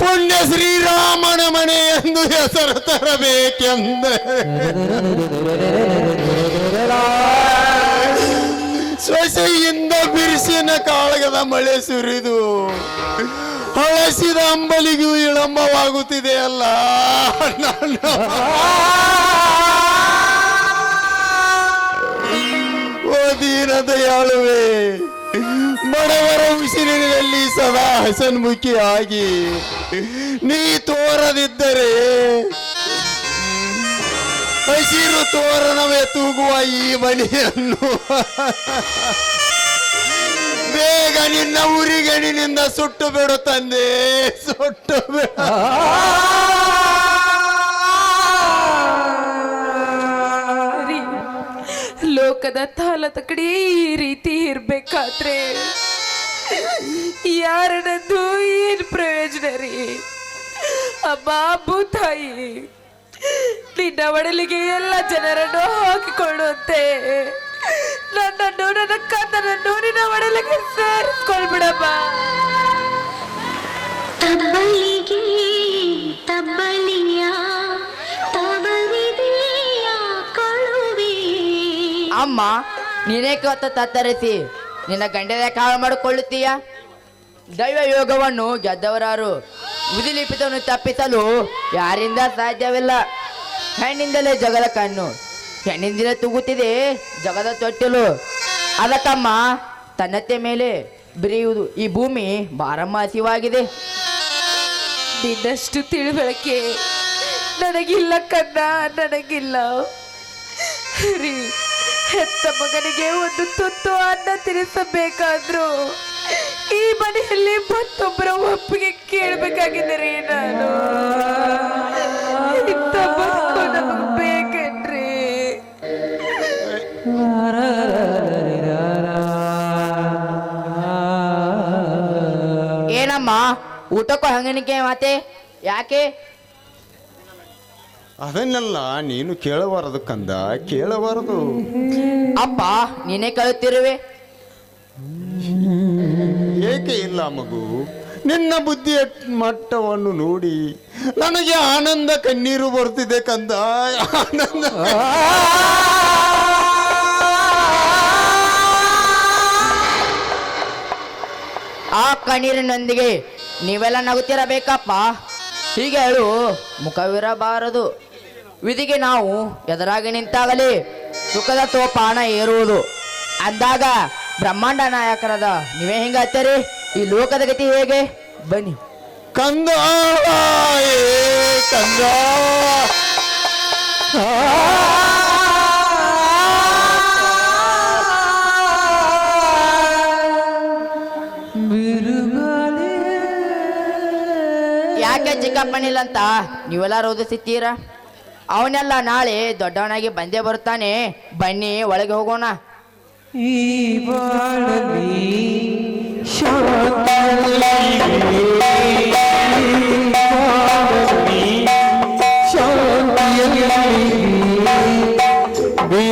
[SPEAKER 6] ಪುಣ್ಯ ಶ್ರೀರಾಮನ ಮನೆ ಎಂದು ಹೆಸರು ತರಬೇಕೆಂದರೆ ಸೊಸೆಯಿಂದ ಬಿರುಸಿನ ಕಾಳಗದ ಮಳೆ ಸುರಿದು ಹಳಸಿದ ಅಂಬಲಿಗೂ ವಿಳಂಬವಾಗುತ್ತಿದೆಯಲ್ಲ ಓ ದೀನ ದಯಾಳುವೆ ಬಡವರ ಉಸಿರಿನಲ್ಲಿ ಸದಾ ಹಸನ್ಮುಖಿಯಾಗಿ ನೀ ತೋರದಿದ್ದರೆ ಹಸಿರು ತೋರಣವೇ ತೂಗುವ ಈ ಮನೆಯನ್ನು ಬೇಗ ನಿನ್ನ ಉರಿಗಣಿನಿಂದ ಸುಟ್ಟು ಬಿಡು ತಂದೆ, ಸುಟ್ಟು ಬಿಡು.
[SPEAKER 11] ಲೋಕದ ತಾಳತಕಡಿ ಈ ರೀತಿ ಇರ್ಬೇಕಾದ್ರೆ ಯಾರನ್ನದು ಏನ್ ಪ್ರಯೋಜನ ರೀ? ಅಮ್ಮ ಭೂತಾಯಿ, ನಿನ್ನ ಒಡಲಿಗೆ ಎಲ್ಲ ಜನರನ್ನು ಹಾಕಿಕೊಳ್ಳುವಂತೆ ನನ್ನನ್ನು ನನ್ನ ಕಂದನನ್ನು ನಿನ್ನ ಒಡಲಿಗೆ ಸೇರಿಸ್ಕೊಳ್ಬಿಡಮ್ಮ.
[SPEAKER 9] ತಬ್ಬಲಿಗೆ ತಬ್ಬಲಿಯ ತಬಲಿದೆಯ ಕಳುವೆ.
[SPEAKER 12] ಅಮ್ಮ, ನೀನೇಕೆ ಹೊತ್ತ ತತ್ತರಿಸಿ ನಿನ್ನ ಗಂಡದ ಕಾಳು ಮಾಡಿಕೊಳ್ಳುತ್ತೀಯ? ದೈವ ಯೋಗವನ್ನು ಗೆದ್ದವರಾರು, ವಿಧಿಲಿಪಿತವನ್ನು ತಪ್ಪಿಸಲು ಯಾರಿಂದ ಸಾಧ್ಯವಿಲ್ಲ. ಹೆಣ್ಣಿಂದಲೇ ಜಗದ ಕಣ್ಣು, ಹೆಣ್ಣಿಂದಲೇ ತೂಗುತ್ತಿದೆ ಜಗದ ತೊಟ್ಟಿಲು. ಅದಕ್ಕಮ್ಮ ತನ್ನತ್ತೆ ಮೇಲೆ ಬಿರಿಯುವುದು ಈ ಭೂಮಿ ಬಾರಮಾಸಿವಾಗಿದೆ.
[SPEAKER 11] ನಿನ್ನಷ್ಟು ತಿಳುವಳಿಕೆ ನನಗಿಲ್ಲ ಕನ್ನ, ನನಗಿಲ್ಲ ರೀ. ಹೆತ್ತ ಮಗನಿಗೆ ಒಂದು ತುತ್ತು ಅನ್ನ ತಿನ್ನಿಸಬೇಕಾದ್ರೂ ಈ ಮನೆಯಲ್ಲಿ ಮತ್ತೊಬ್ಬರ ಒಪ್ಪಿಗೆ ಕೇಳಬೇಕಾಗಿದೆ ರೀ. ನಾನು ಇಂಥ ಬದುಕು ನಮಗೆ ಬೇಕೇನ್ರಿ?
[SPEAKER 12] ಏನಮ್ಮ ಊಟಕ್ಕೂ ಹಂಗನಿಕೆ ಮಾತೆ ಯಾಕೆ?
[SPEAKER 6] ಅದನ್ನೆಲ್ಲ ನೀನು ಕೇಳಬಾರದು ಕಂದ, ಕೇಳಬಾರದು.
[SPEAKER 12] ಅಪ್ಪ ನೀನೇ ಕೇಳುತ್ತಿರುವೆ.
[SPEAKER 6] ಏಕೆ ಇಲ್ಲ ಮಗು, ನಿನ್ನ ಬುದ್ಧಿಯ ಮಟ್ಟವನ್ನು ನೋಡಿ ನನಗೆ ಆನಂದ ಕಣ್ಣೀರು ಬರ್ತಿದೆ ಕಂದ, ಆನಂದ.
[SPEAKER 12] ಆ ಕಣ್ಣೀರಿನೊಂದಿಗೆ ನೀವೆಲ್ಲ ನಗುತ್ತಿರಬೇಕಪ್ಪ. ಹೀಗೆ ಹೇಳು ಮುಖವಿರಬಾರದು. ವಿಧಿಗೆ ನಾವು ಎದುರಾಗಿ ನಿಂತಾಗಲೇ ಸುಖದ ತೋಪಾನ ಏರುವುದು. ಅಂದಾಗ ಬ್ರಹ್ಮಾಂಡ ನಾಯಕರಾದ ನೀವೇ ಹಿಂಗ ಹತ್ತರಿ ಈ ಲೋಕದ ಗತಿ ಹೇಗೆ? ಬನ್ನಿ
[SPEAKER 6] ಕಂದ, ಕಂದ.
[SPEAKER 12] ಯಾಕೆ ಚಿಕ್ಕಪ್ಪನಿಲ್ಲ ಅಂತ ನೀವೆಲ್ಲ ರೋದಿಸುತ್ತೀರ? ಅವನೆಲ್ಲ ನಾಳೆ ದೊಡ್ಡವನಾಗಿ ಬಂದೇ ಬರುತ್ತಾನೆ. ಬನ್ನಿ ಒಳಗೆ ಹೋಗೋಣ.
[SPEAKER 8] ಈ ಬಾಳಲಿ
[SPEAKER 9] Be